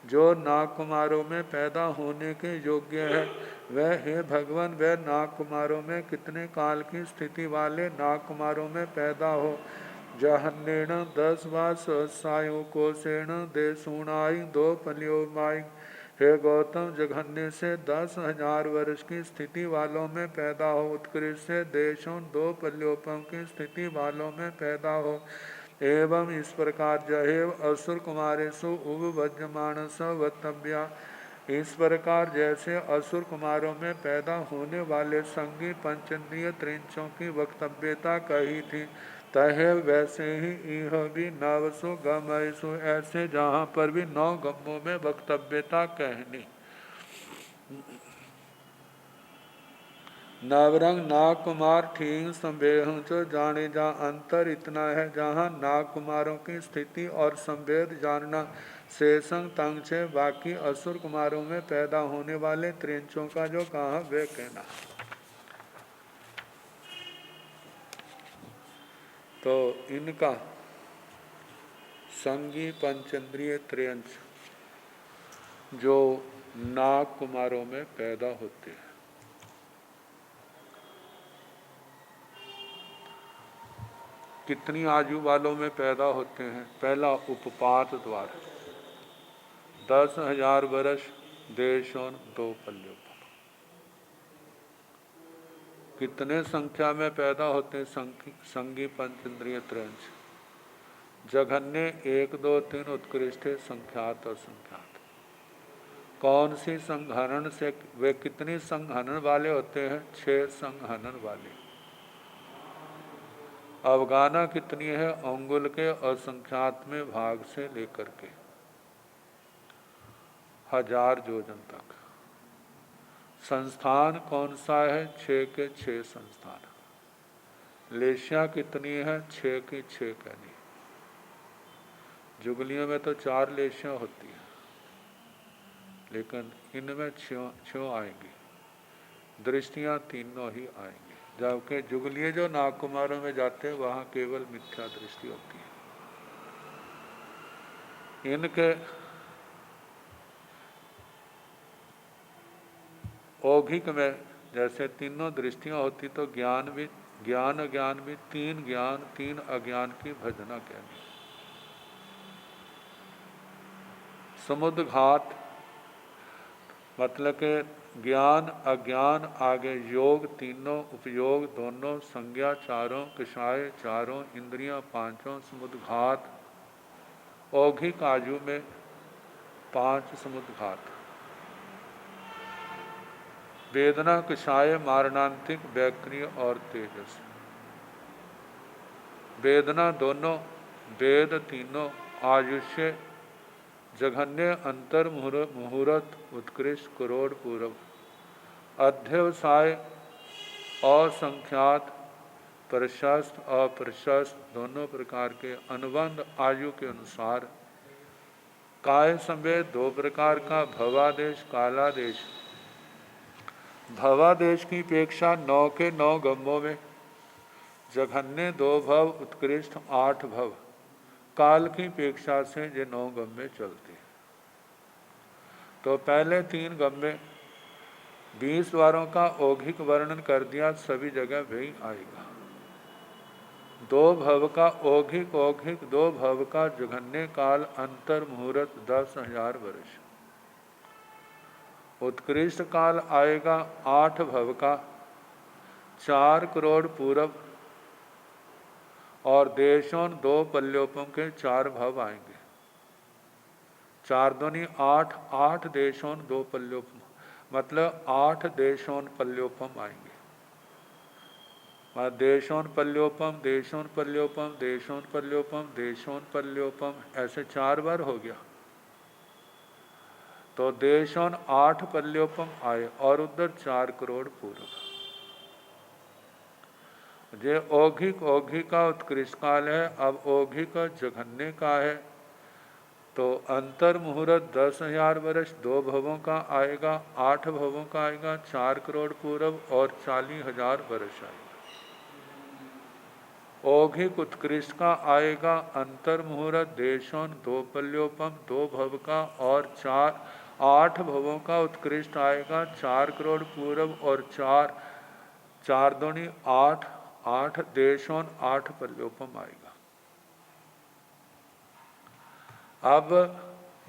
जो नागकुमारों में पैदा होने के योग्य है, वह हे भगवान, वह नागकुमारों में कितने काल की स्थिति वाले नागकुमारों में पैदा हो। जहन्नेण 10 वास सायों को सेण दे सुनाई दो पलियो माई। हे गौतम, जघन्य से 10,000 वर्ष की स्थिति वालों में पैदा हो, उत्कृष्ट से देशों 2 पल्योपम की स्थिति वालों में पैदा हो। एवं इस प्रकार जहेव असुर कुमारे सु उबवज्जमान सवतव्या, इस प्रकार जैसे असुर कुमारों में पैदा होने वाले संगी पंचेंद्रिय त्रिंचों की वक्तव्यता कही थी, तहे वैसे ही यह भी नवसु गमयसु, ऐसे जहाँ पर भी 9 गम्मों में वक्तव्यता कहनी। नवरंग नागकुमार ठीक संवेह जो जाने जा, अंतर इतना है जहाँ नागकुमारों की स्थिति और संवेद जानना शेषंग तंग से बाकी असुर कुमारों में पैदा होने वाले त्रिंचों का जो कहा वे कहना। तो इनका संगी पंचेंद्रिय त्रियंश जो नाग कुमारों में पैदा होते हैं, कितनी आयु वालों में पैदा होते हैं? पहला उपपात द्वार 10,000 वर्ष देशों 2 पल्यों। कितने संख्या में पैदा होते हैं संगी पंचेंद्रिय त्रयंश? जघन्य 1 2 3 उत्कृष्ट संख्यात और संख्यात। कौन सी संघनन से वे कितनी संघनन वाले होते हैं? 6 संघनन वाले। अवगाना कितनी है? अंगुल के असंख्यात में भाग से लेकर के 1000 योजन तक। संस्थान कौन सा है? 6 के 6 संस्थान। लेशियां कितनी है? 6 की 6 कहनी। जुगलियों में तो 4 लेशियां होती हैं, लेकिन इनमें 6 आएंगी। दृष्टियां तीनों ही आएंगी, जबकि जुगलिये जो नागकुमारों में जाते हैं वहां केवल मिथ्या दृष्टि होती है। इनके औघिक में जैसे तीनों दृष्टियां होती तो ज्ञान अज्ञान भी 3 ज्ञान 3 अज्ञान की भजना कहनी। समुद्र घाट मतलब के ज्ञान अज्ञान आगे योग तीनों, उपयोग दोनों, संज्ञा चारों, किशाय चारों, इंद्रियां 5, समुद्र घात। औघिक आयु में 5 समुद्र घात। वेदना, किशाय, मारणांतिक, वैक्रिय और तेजस। वेदना दोनों, वेद तीनों, आयुष्य, जघन्य, अंतर मुहूर्त, उत्कृष्ट, करोड़ पूर्व, अध्यवसाय, असंख्यात, प्रशस्त अप्रशस्त दोनों प्रकार के अनुबंध आयु के अनुसार काय संवेद दो प्रकार का भवादेश कालादेश। भवादेश की अपेक्षा 9 के 9 गम्मों में जघन्य 2 भव उत्कृष्ट 8 भव काल की अपेक्षा से ये 9 गम्मे चलते। तो पहले 3 गम्मे 20 वारों का औघिक वर्णन कर दिया, सभी जगह वही आएगा। 2 भव का औघिक 2 भव का जघन्य काल अंतर मुहूर्त 10,000 वर्ष। उत्कृष्ट काल आएगा 8 भव का 4 करोड़ पूरब, और देशों 2 पल्योपम के 4 भव आएंगे। 4 दूनी 8, 8 देशों 2 पल्योपम, मतलब 8 देशों पल्योपम आएंगे। देशों पल्योपम, देशों पल्योपम, देशों पल्योपम, देशों पल्योपम, ऐसे 4 बार हो गया। तो देशों 8 पल्योपम आए और उधर 4 करोड़ पूर्व। ये औघिक का उत्कृष्ट काल है। अब औघिक जघन्य का है तो अंतर मुहूर्त 10,000 वर्ष 2 भवों का आएगा, 8 भवों का आएगा, 4 करोड़ पूर्व और 40,000 वर्ष आएगा। औघिक उत्कृष्ट का आएगा अंतर मुहूर्त देशों 2 पल्योपम 2 भव का और 8 भवों का उत्कृष्ट आएगा, 4 करोड़ पूर्व और 4 दूनी 8, 8 देशों 8 पल्योपम आएगा। अब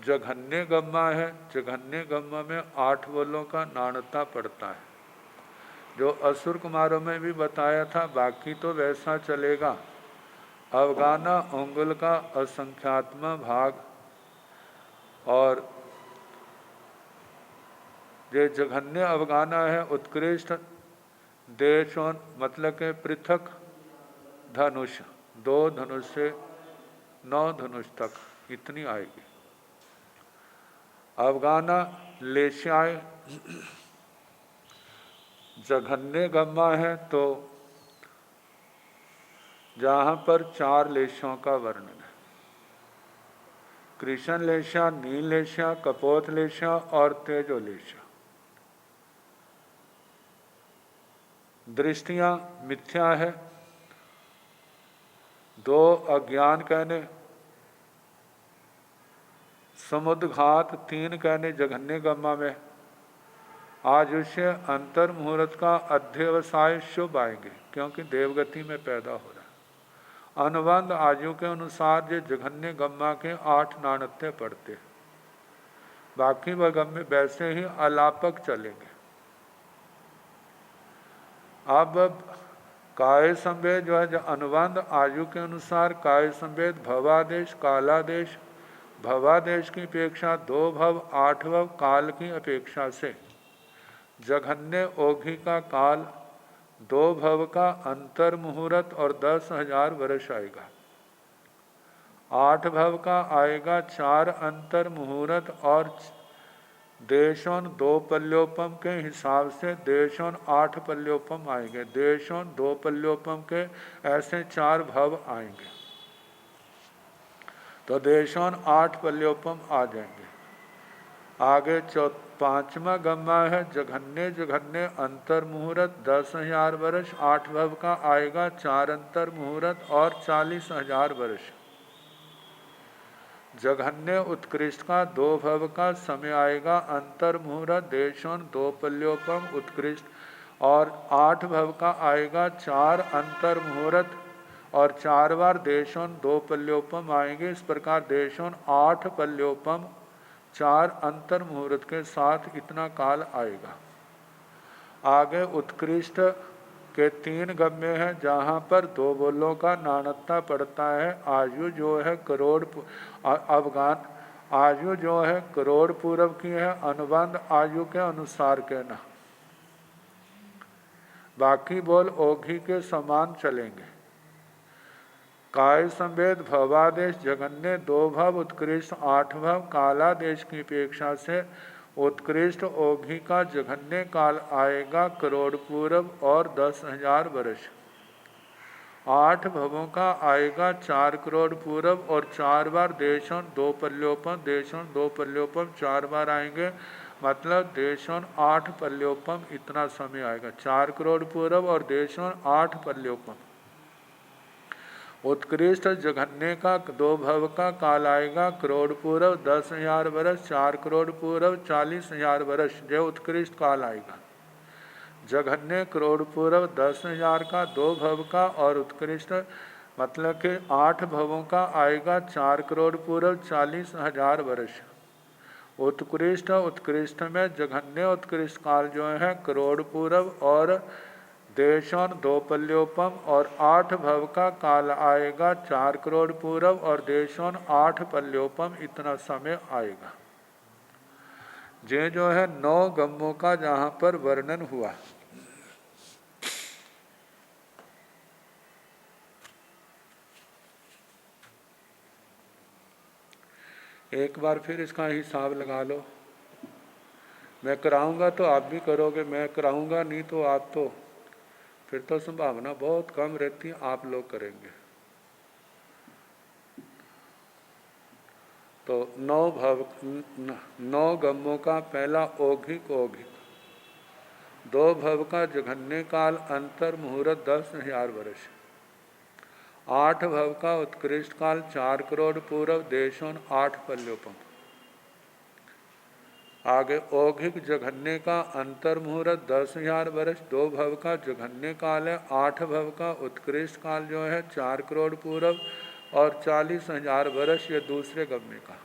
जघन्य गम्मा है, जघन्य गम्मा में 8 बलों का नाणता पड़ता है, जो असुर कुमारों में भी बताया था, बाकी तो वैसा चलेगा। अवगाना उंगल का असंख्यात्म भाग, और ये जघन्य अवगाना है उत्कृष्ट देशों, मतलब के पृथक धनुष, 2 धनुष से 9 धनुष तक इतनी आएगी। अवगाना लेश्याय जघन्य गम्मा है, तो जहाँ पर 4 लेशों का वर्णन है, कृष्ण लेशा, नील लेशा, कपोत लेशा और तेजो लेशा। दृष्टियां मिथ्या है, 2 अज्ञान कहने, समुद्घात 3 कहने जघन्य गम्मा में। आज उससे अंतर मुहूर्त का अध्यवसाय शुभ आएंगे, क्योंकि देवगति में पैदा हो रहा है। अनुबंध आयु के अनुसार ये जघन्य गम्मा के 8 नाणत्य पड़ते, बाकी वह गम्मे वैसे ही अलापक चलेंगे। अब काय संवेद जो है, जो अनुबंध आयु के अनुसार काय संवेद भवादेश कालादेश, भवादेश की अपेक्षा 2 भव 8 भव काल की अपेक्षा से जघन्य औघी का काल 2 भव का अंतर मुहूर्त और 10,000 वर्ष आएगा। 8 भव का आएगा 4 अंतर मुहूर्त और देशों 2 पल्योपम के हिसाब से देशों 8 पल्योपम आएंगे, देशों 2 पल्योपम के ऐसे 4 भव आएंगे, तो देशों 8 पल्योपम आ जाएंगे। आगे 5वां गम्मा है जघन्य, जघन्य अंतर मुहूर्त 10,000 वर्ष, 8 भव का आएगा 4 अंतर मुहूर्त और 40,000 वर्ष। जघन्य उत्कृष्ट का 2 भव का समय आएगा अंतर मुहूर्त देशों 2 पल्योपम उत्कृष्ट, और 8 भव का आएगा 4 अंतर मुहूर्त और 4 बार देशों 2 पल्योपम आएंगे। इस प्रकार देशों 8 पल्योपम 4 अंतर मुहूर्त के साथ इतना काल आएगा। आगे उत्कृष्ट के 3 गम्य हैं, जहाँ पर 2 बोलों का नाणत्ता पड़ता है। आयु जो है करोड़ अवगान आयु जो है करोड़ पूर्व की है, अनुबंध आयु के अनुसार कहना, बाकी बोल औघी के समान चलेंगे। काय संवेद भवादेश जघन्य 2 भव उत्कृष्ट 8 भव कालादेश की अपेक्षा से उत्कृष्ट औघी का जघन्य काल आएगा करोड़ पूर्व और 10,000 वर्ष। 8 भवों का आएगा 4 करोड़ पूरब और 4 बार देशों 2 पल्योपम, देशों 2 पल्योपम 4 बार आएंगे, मतलब देशों 8 पल्योपम इतना समय आएगा। 4 करोड़ पूरब और देशों 8 पल्योपम। उत्कृष्ट जघन्य का 2 भव का काल आएगा करोड़ पूरब 10,000 वर्ष, 4 करोड़ पूरब 40,000 वर्ष, जो उत्कृष्ट काल आएगा। जघन्य करोड़ पूरब 10,000 का 2 भव का और उत्कृष्ट मतलब कि 8 भवों का आएगा 4 करोड़ पूरब 40,000 वर्ष। उत्कृष्ट में जघन्य उत्कृष्ट काल जो है करोड़ पूरब और देशों 2 पल्योपम और 8 भव का काल आएगा 4 करोड़ पूरब और देशों 8 पल्योपम इतना समय आएगा। ये जो है 9 गम्मों का जहाँ पर वर्णन हुआ। एक बार फिर इसका हिसाब लगा लो। मैं कराऊंगा तो आप भी करोगे, मैं कराऊंगा नहीं तो आप तो फिर तो संभावना बहुत कम रहती है आप लोग करेंगे। तो 9 गम्मों का पहला औघिक 2 भव का जघन्य काल अंतर मुहूर्त 10,000 वर्ष, 8 भव का उत्कृष्ट काल 4 करोड़ पूर्व देशों 8 पल्योपम। आगे औघिक जघन्य का अंतर मुहूर्त 10,000 वर्ष, 2 भव का जघन्य काल है, 8 भव का उत्कृष्ट काल जो है 4 करोड़ पूर्व और 40,000 वर्ष ये दूसरे गम्य का।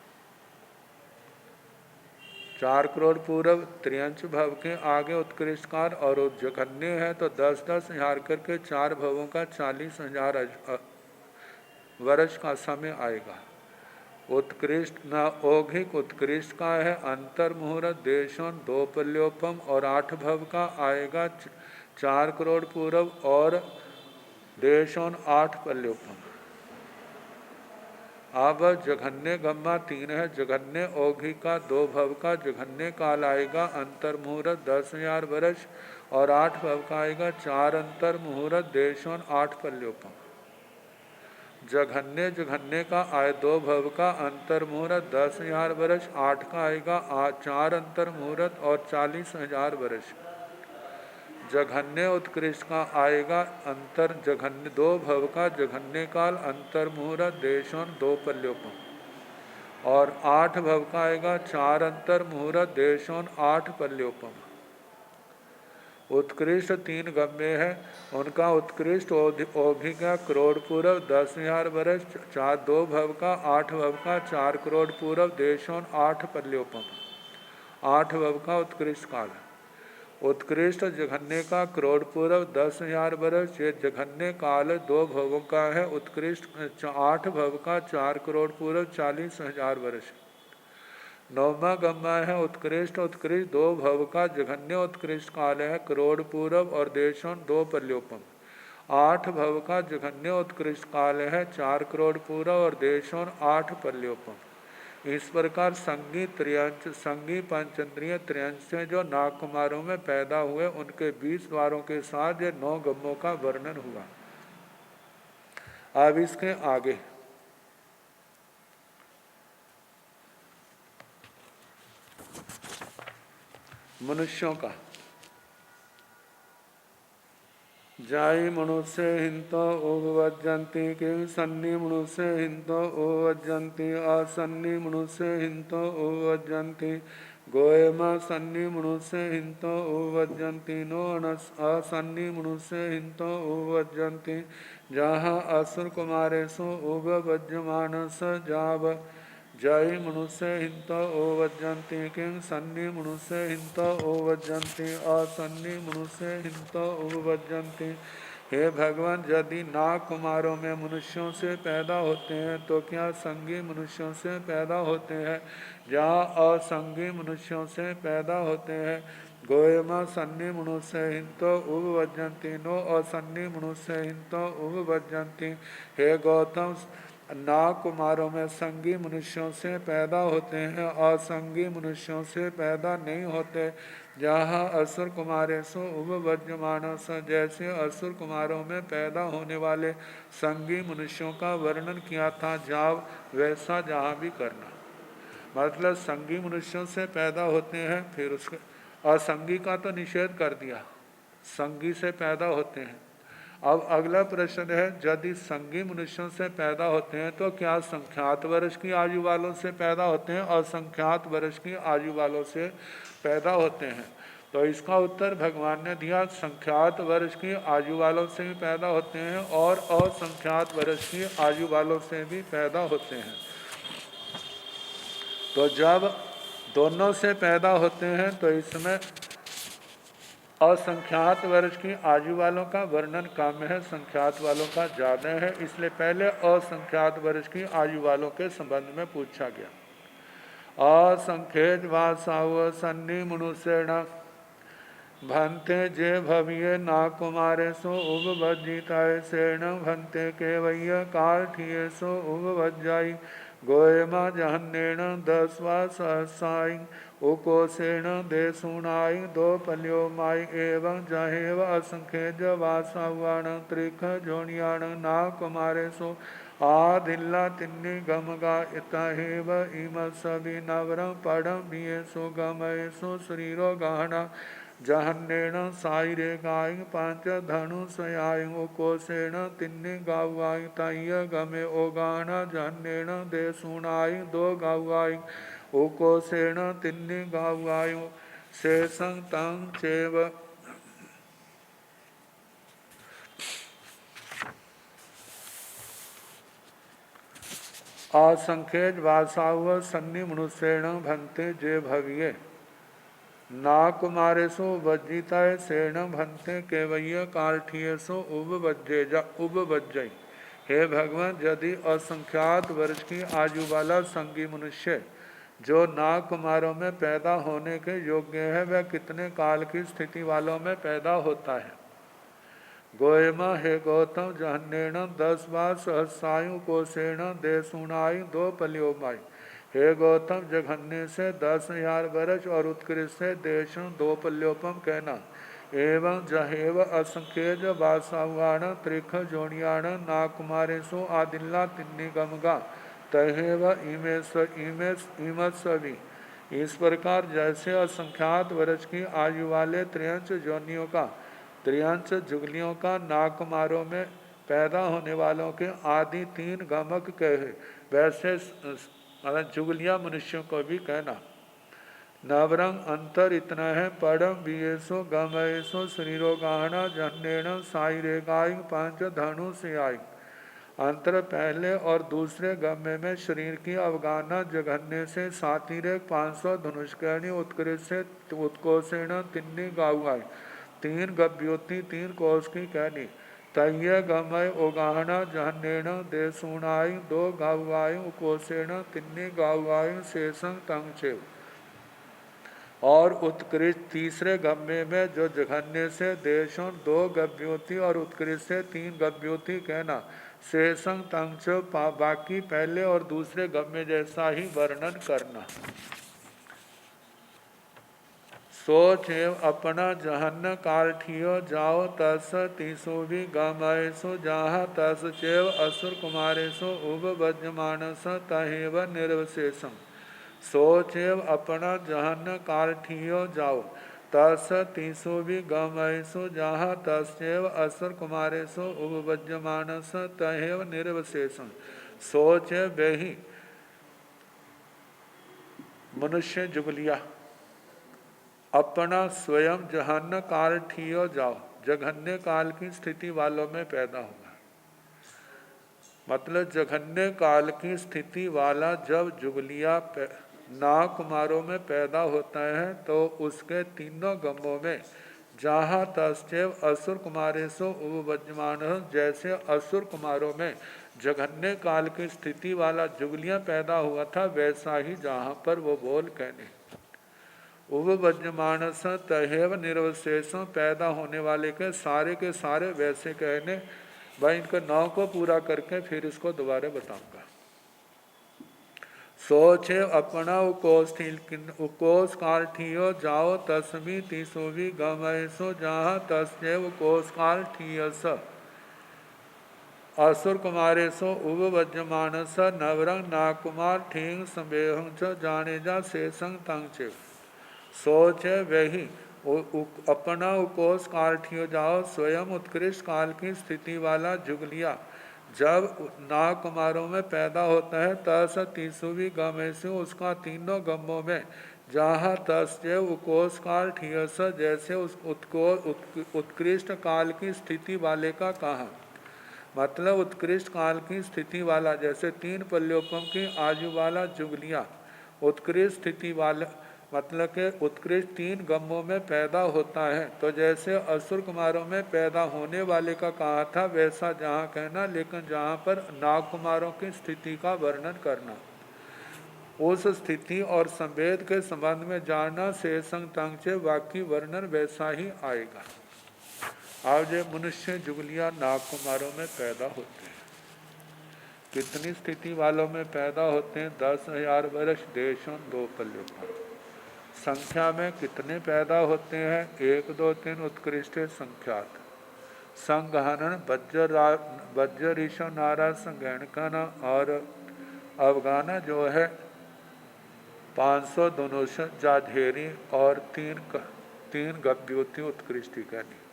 4 करोड़ पूर्व 53 भव के आगे उत्कृष्ट काल और जघन्य है तो 10,000 करके 4 भवों का 40,000 वर्ष का समय आएगा। उत्कृष्ट न औघिक उत्कृष्ट का है अंतर मुहूर्त देशों 2 पल्योपम और 8 भव का आएगा 4 करोड़ पूर्व और देशों 8 पल्योपम। अब जघन्य गम्मा 3 है, जघन्य औघिक का 2 भव का जघन्य काल आएगा अंतर मुहूर्त 10,000 वर्ष और 8 भव का आएगा 4 अंतर मुहूर्त देशों 8 पल्योपम। जघन्य का आय 2 भव का अंतर मुहूर्त 10,000 वर्ष, 8 का आएगा 4 अंतर मुहूर्त और 40,000 वर्ष। जघन्य उत्कृष्ट का आएगा अंतर जघन्य 2 भव का जघन्य काल अंतर मुहूर्त देशों 2 पल्योपम और 8 भव का आएगा 4 अंतर मुहूर्त देशों 8 पल्योपम। उत्कृष्ट 3 गम्य है, उनका उत्कृष्ट औघिक करोड़ पूर्व 10,000 वर्ष, 2 भव का 8 भव का 4 करोड़ पूर्व देशों 8 पल्योपम, 8 भव का उत्कृष्ट काल। उत्कृष्ट जघन्य का करोड़ पूर्व 10,000 वर्ष, ये जघन्य काल 2 भवों का है, उत्कृष्ट 8 भव का 4 करोड़ पूर्व 40,000 वर्ष। 9वां गम्मा है उत्कृष्ट 2 भव का जघन्य उत्कृष्ट काल है करोड़ पूर्व और देशों 2 पल्योपम। 8 भव का जघन्य उत्कृष्ट काल है 4 करोड़ पूर्व और देशों 8 पल्योपम। इस प्रकार संगी त्रियंश संगी पंचेंद्रिय त्रियंश से जो नागकुमारों में पैदा हुए उनके 20 द्वारों के साथ ये 9 गम्मों का वर्णन हुआ। अब इसके आगे मनुष्यों का जाई मनुष्य हिंतो उपवज्जन्ति किं सन्नि मनुष्य हिंतो उपवज्जन्ति असन्नि मनुष्य हिंतो उपवज्जन्ति गोयमा सन्नि मनुष्य हिंतो उपवज्जन्ति नो असन्नि मनुष्य हिंतो उपवज्जन्ति जहाँ असुर कुमारेषु उपवज्यमानस जाव जय मनुष्य हिंतो ओवज्जन्ति किं सन्नि मनुष्य हिंतो ओवज्जन्ति असन्नि मनुष्य हिंतो ओवज्जन्ति। हे भगवान, यदि नाग कुमारों में मनुष्यों से पैदा होते हैं तो क्या संगी मनुष्यों से पैदा होते हैं? जहाँ असंगी मनुष्यों से पैदा होते हैं। गोयमा सन्नि मनुष्य हिंतो उपवज्जन्ति नो असन्नि मनुष्य हिंतो उपवज्जन्ति। हे गौतम, नाग कुमारों में संगी मनुष्यों से पैदा होते हैं, असंगी मनुष्यों से पैदा नहीं होते। जहाँ असुर कुमारेशु उपवज्यमानस, जैसे असुर कुमारों में पैदा होने वाले संगी मनुष्यों का वर्णन किया था, जाव वैसा जहाँ भी करना। मतलब संगी मनुष्यों से पैदा होते हैं, फिर उसके असंगी का तो निषेध कर दिया, संगी से पैदा होते हैं। अब अगला प्रश्न है, यदि संगी मनुष्यों से पैदा होते हैं तो क्या संख्यात वर्ष की आयु वालों से पैदा होते हैं और असंख्यात वर्ष की आयु वालों से पैदा होते हैं? तो इसका उत्तर भगवान ने दिया, संख्यात वर्ष की आयु वालों से भी पैदा होते हैं और असंख्यात वर्ष की आयु वालों से भी पैदा होते हैं। तो जब दोनों से पैदा होते हैं तो इसमें असंख्यात वर्ष की आयु वालों का वर्णन कम है, संख्यात वालों का ज़्यादा है, इसलिए पहले असंख्यात वर्ष की आयु वालों के संबंध में पूछा गया। असंख्येत वासाव सन्नि मनुष्यण भंते जे भविये ना कुमारे सो उपवज्जिताय सेण भंते केवय्य काठिये सो उपवज्जाई गोयमा जहन्नेण दसवा सहसाई उकोसेण देशुणाई दो पल्यो माई एवं जहेव असंख्य जवासावाण त्रिख जोनियाण ना कुमारे सो आदिल्ला तिन्नी गमगा इतहेव इम सभी नवरं पड़म बिये सो गमय सो शरीरो गहना जहन्नेण साइरे गाय पांच धनु सयाय कोसेण तिन्नी गावाय तय गमे ओगाना जहन्नेण देशुणाय दो गावाय उकोसेण तिन्नी गावाय शेषं तं चेव असंख्येत वासाव सन्नि मनुष्येण भंते जे भविये ना कुमारेशो वज्जिताय सेण भंते केवय्य काठियेशो उपवज्जय। हे भगवान, यदि असंख्यात वर्ष की आयु वाला संगी मनुष्य जो नाग कुमारों में पैदा होने के योग्य है, वह कितने काल की स्थिति वालों में पैदा होता है? गोयमा हे गौतम जहन्नेण 10 बार सहसायु कोसेण देशुणाई दो पल्योमाई। हे गौतम, जघन्य से 10,000 वर्ष और उत्कृष्ट से देशों दो पल्योपम कहना। एवं जहेव असंख्यज वासावाण त्रिख जोनियाण नाकुमारेशो आदिल्ला तिन्नी गमगा तहेव इमेस्वी। इस प्रकार जैसे असंख्यात वर्ष की आयु वाले त्रियंश जोनियों का, त्रियंश जुगलियों का नाकुमारों में पैदा होने वालों के आदि 3 गमक कहे, वैसे जुगलिया मनुष्यों को भी कहना। नवरंग अंतर इतना है, पड़म बीएसो गमयसो शरीरो गाहना जन्नेण साई रेगाई पंच धनु से आई। अंतर पहले और दूसरे गम्य में शरीर की अवगाना जघन्य से 7 रेख 500 धनुष्कर्णी उत्कृष्ट से उत्कोषेण तिन्नी गाउआई। 3 गव्योति 3 कोष की कहनी। तय गमय ओगाहना जहन्नेण देशुणाई 2 गाउआई उकोसेण तिन्नी गाउआई शेषं तंगचेव। और उत्कृष्ट तीसरे गम्य में जो जघन्य से देशों 2 गव्योति और उत्कृष्ट से 3 गव्योति कहना। शेषं तंगचेव बाकी पहले और दूसरे गम्य जैसा ही वर्णन करना। सोच एव अपना जहन्न काठियो जाओ तस तीसो भी गमयसो जहाँ तस चेव असुर कुमारेशो उपवज्यमानस तहेव निर्वशेषम। सोच एव अपना जहन्न काठियो जाओ तस तीसो भी गमयसो जहाँ तस चेव असुर कुमारेशो उपवज्यमानस तहेव निर्वशेषम। सोच बेही मनुष्य जुगलिया अपना स्वयं जहन्न काल ठियो जाओ, जघन्य काल की स्थिति वालों में पैदा होगा। मतलब जघन्य काल की स्थिति वाला जब जुगलिया नाग कुमारों में पैदा होता है तो उसके तीनों गमों में जहाँ तस्व असुर कुमारेशो उपवज्यमान, जैसे असुर कुमारों में जघन्य काल की स्थिति वाला जुगलियाँ पैदा हुआ था, वैसा ही जहाँ पर वो बोल कहने। उपवज्यमानस तहेव निर्वशेषों, पैदा होने वाले के सारे वैसे कहने। भाई इनका 9 को पूरा करके फिर इसको दोबारा बताऊंगा। सोचे अपना उकोस काल ठियो जाओ तस्मी तिसुवी गमयसो जहाँ तस्व कोस काल ठियस असुर कुमारे सो उब वज्रमानस नवरंग नाकुमार ठेंग संबेहं च जाने जा शेषंग तंग चे सोच वही अपना उकोस काल ठियो जाओ स्वयं उत्कृष्ट काल की स्थिति वाला जुग लिया। जब नागकुमारों में पैदा होता है तस तीसुवी गमे से उसका तीनों गमों में जहाँ तस्व उकोस काल ठियस जैसे उस उत्कृष्ट काल की स्थिति वाले का कहा मतलब उत्कृष्ट काल की स्थिति वाला जैसे 3 पल्योपम की आयु वाला जुग लिया। उत्कृष्ट स्थिति वाला मतलब के उत्कृष्ट 3 गमों में पैदा होता है तो जैसे असुर कुमारों में पैदा होने वाले का कहा था वैसा जहाँ कहना, लेकिन जहाँ पर नाग कुमारों की स्थिति का वर्णन करना उस स्थिति और संवेद के संबंध में जानना शेषंग तंग से वाक्य वर्णन वैसा ही आएगा। आज मनुष्य जुगलिया नाग कुमारों में पैदा होते हैं। कितनी स्थिति वालों में पैदा होते हैं? 10,000 वर्ष देशों 2 पल्यों पर। संख्या में कितने पैदा होते हैं? 1 2 3 उत्कृष्ट संख्यात संगहनन वज्र ऋषो नारा संगणकन और अफगाना जो है 500 धनुष जाधेरी और 3 गव्योति उत्कृष्टि कहनी।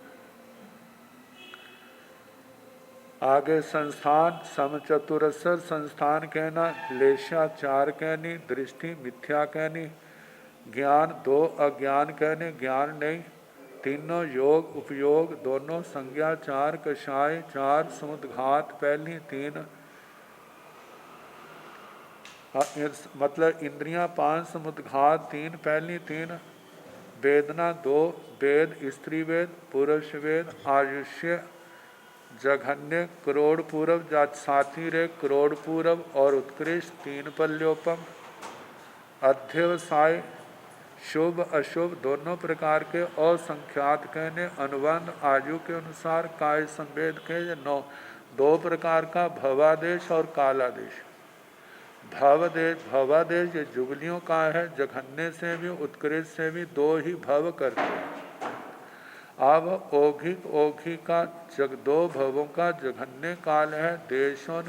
आगे संस्थान समचतुरसर संस्थान कहना, लेशाचार कहनी, दृष्टि मिथ्या कहनी, ज्ञान 2 अज्ञान कहने, ज्ञान नहीं, तीनों योग उपयोग दोनों, संज्ञा 4 कषाय 4 समुद्घात पहली 3 मतलब इंद्रियां 5 समुद्घात 3 पहली 3 वेदना 2 वेद स्त्री वेद पुरुष वेद आयुष्य जघन्य करोड़ पूर्व सातिरे करोड़ पूर्व और उत्कृष्ट 3 पल्योपम अध्यवसाय शुभ अशुभ दोनों प्रकार के असंख्यात कहने, अनुबंध आयु के अनुसार काय संवेद के 2 प्रकार का भवादेश और कालादेश। भवादेश ये जुगलियों का है, जघन्य से भी उत्कृष्ट से भी 2 ही भव करते हैं। अब ओघी का 2 भवों का जघन्य काल है, देशों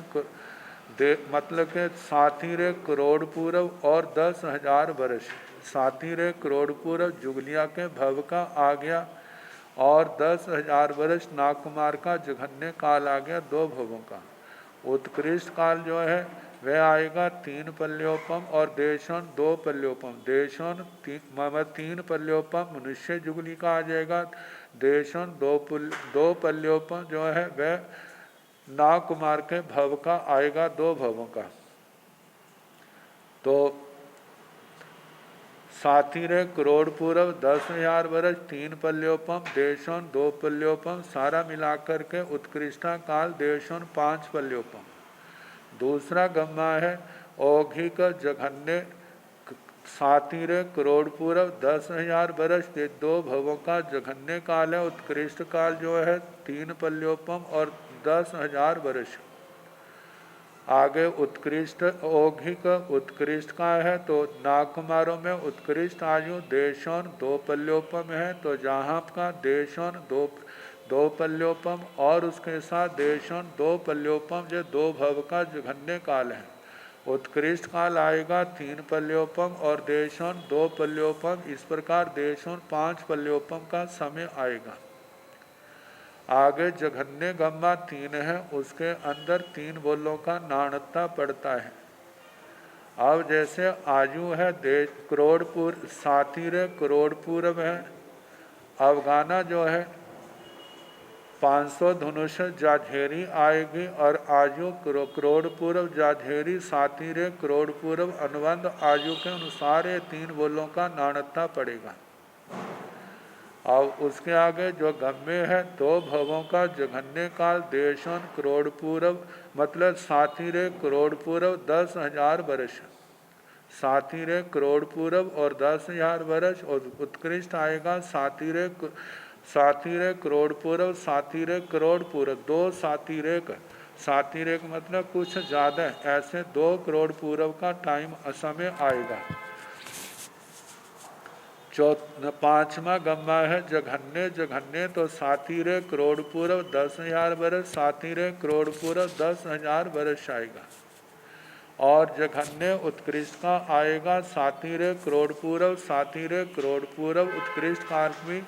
मतलब के 7 करोड़ पूर्व और 10,000 वर्ष। 7 करोड़ पूर्व जुगलिया के भव का आ गया और 10,000 वर्ष नागकुमार का जघन्य काल आ गया 2 भवों का। उत्कृष्ट काल जो है वह आएगा 3 पल्योपम और देशों 2 पल्योपम। देशों 3 पल्योपम मनुष्य जुगली का आ जाएगा, देशों 2 पल्योपम जो है वह नाग कुमार के भव का आएगा 2 भवों का। तो 7 करोड़ पूर्व 10,000 वर्ष 3 पल्योपम देशों 2 पल्योपम सारा मिलाकर के उत्कृष्टा काल देशों 5 पल्योपम। दूसरा गम्मा है औघिक जघन्य 7 करोड़ पूर्व 10,000 वर्ष के 2 भवों का जघन्य काल है। उत्कृष्ट काल जो है 3 पल्योपम और 10,000 वर्ष। आगे उत्कृष्ट औघिक उत्कृष्ट का है तो नागकुमारों में उत्कृष्ट आयु देशों 2 पल्योपम है, तो जहाँ का देशों 2 पल्योपम और उसके साथ देशों 2 पल्योपम जो 2 भव का जघन्य काल है। उत्कृष्ट काल आएगा 3 पल्योपम और देशों 2 पल्योपम। इस प्रकार देशों 5 पल्योपम का समय आएगा। आगे जघन्य गम्मा 3 है, उसके अंदर 3 बोलों का नाणता पड़ता है। अब जैसे आयु है देश करोड़ पूर्व 7 करोड़ पूर्व है, अफगाना जो है 500 धनुष जाझेरी आएगी और आयु करोड़ पूर्व जाझेरी 7 करोड़ पूर्व अनुबंध आयु के अनुसार ये 3 बोलों का नाणता पड़ेगा। और उसके आगे जो गम्य है 2 भवों का जघन्य काल देशों करोड़ पूर्व मतलब 7 करोड़ पूर्व 10,000 वर्ष। 7 करोड़ पूर्व और 10,000 वर्ष और उत्कृष्ट आएगा 7 करोड़ पूर्व 7 करोड़ पूर्व 2 7 सातिरेक मतलब कुछ ज़्यादा, ऐसे 2 करोड़ पूर्व का टाइम असमय आएगा। 5वां गम्मा है जघन्य। जघन्य तो सातिरे करोड़ पूर्व 10,000 बरस, सातिरे करोड़ पूर्व 10,000 बरस आएगा। और जघन्य उत्कृष्ट का आएगा सातिरे करोड़ पूर्व, सातिरे करोड़ पूर्व उत्कृष्ट काल में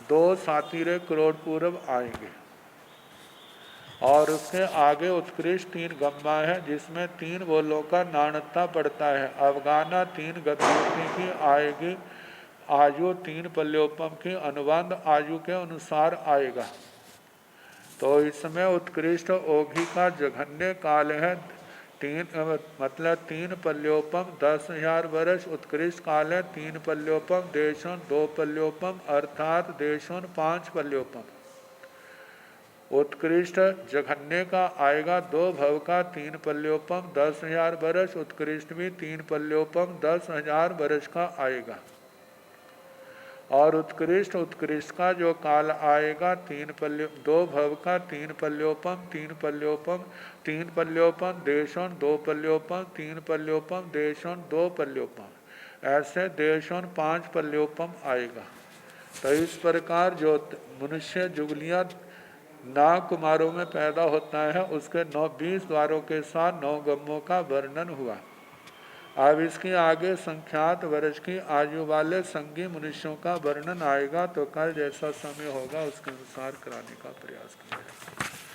2 सातिरे करोड़ पूर्व आएंगे। और उसके आगे उत्कृष्ट 3 गम्मा है जिसमें 3 बोलों का नाणता पड़ता है। अवगाना 3 गतियों की आएगी, आयु 3 पल्योपम की अनुबंध आयु के अनुसार आएगा। तो इसमें उत्कृष्ट ओघी का जघन्य काल है 3 पल्योपम 10,000 वर्ष। उत्कृष्ट काल है 3 पल्योपम, देशों 2 पल्योपम अर्थात देशों 5 पल्योपम। उत्कृष्ट जघन्य का आएगा 2 भव का 3 पल्योपम 10,000 वर्ष। उत्कृष्ट भी 3 पल्योपम 10,000 वर्ष का आएगा। और उत्कृष्ट का जो काल आएगा 2 भव का 3 पल्योपम 3 पल्योपम 3 पल्योपम देशों 2 पल्योपम 3 पल्योपम देशों 2 पल्योपम, ऐसे देशों 5 पल्योपम आएगा। तो इस प्रकार जो मनुष्य जुगलियां नाग कुमारों में पैदा होता है उसके 20 द्वारों के साथ 9 गम्मों का वर्णन हुआ। अब इसके आगे संख्यात वर्ष की आयु वाले संगी मनुष्यों का वर्णन आएगा। तो कल जैसा समय होगा उसके अनुसार कराने का प्रयास करेंगे।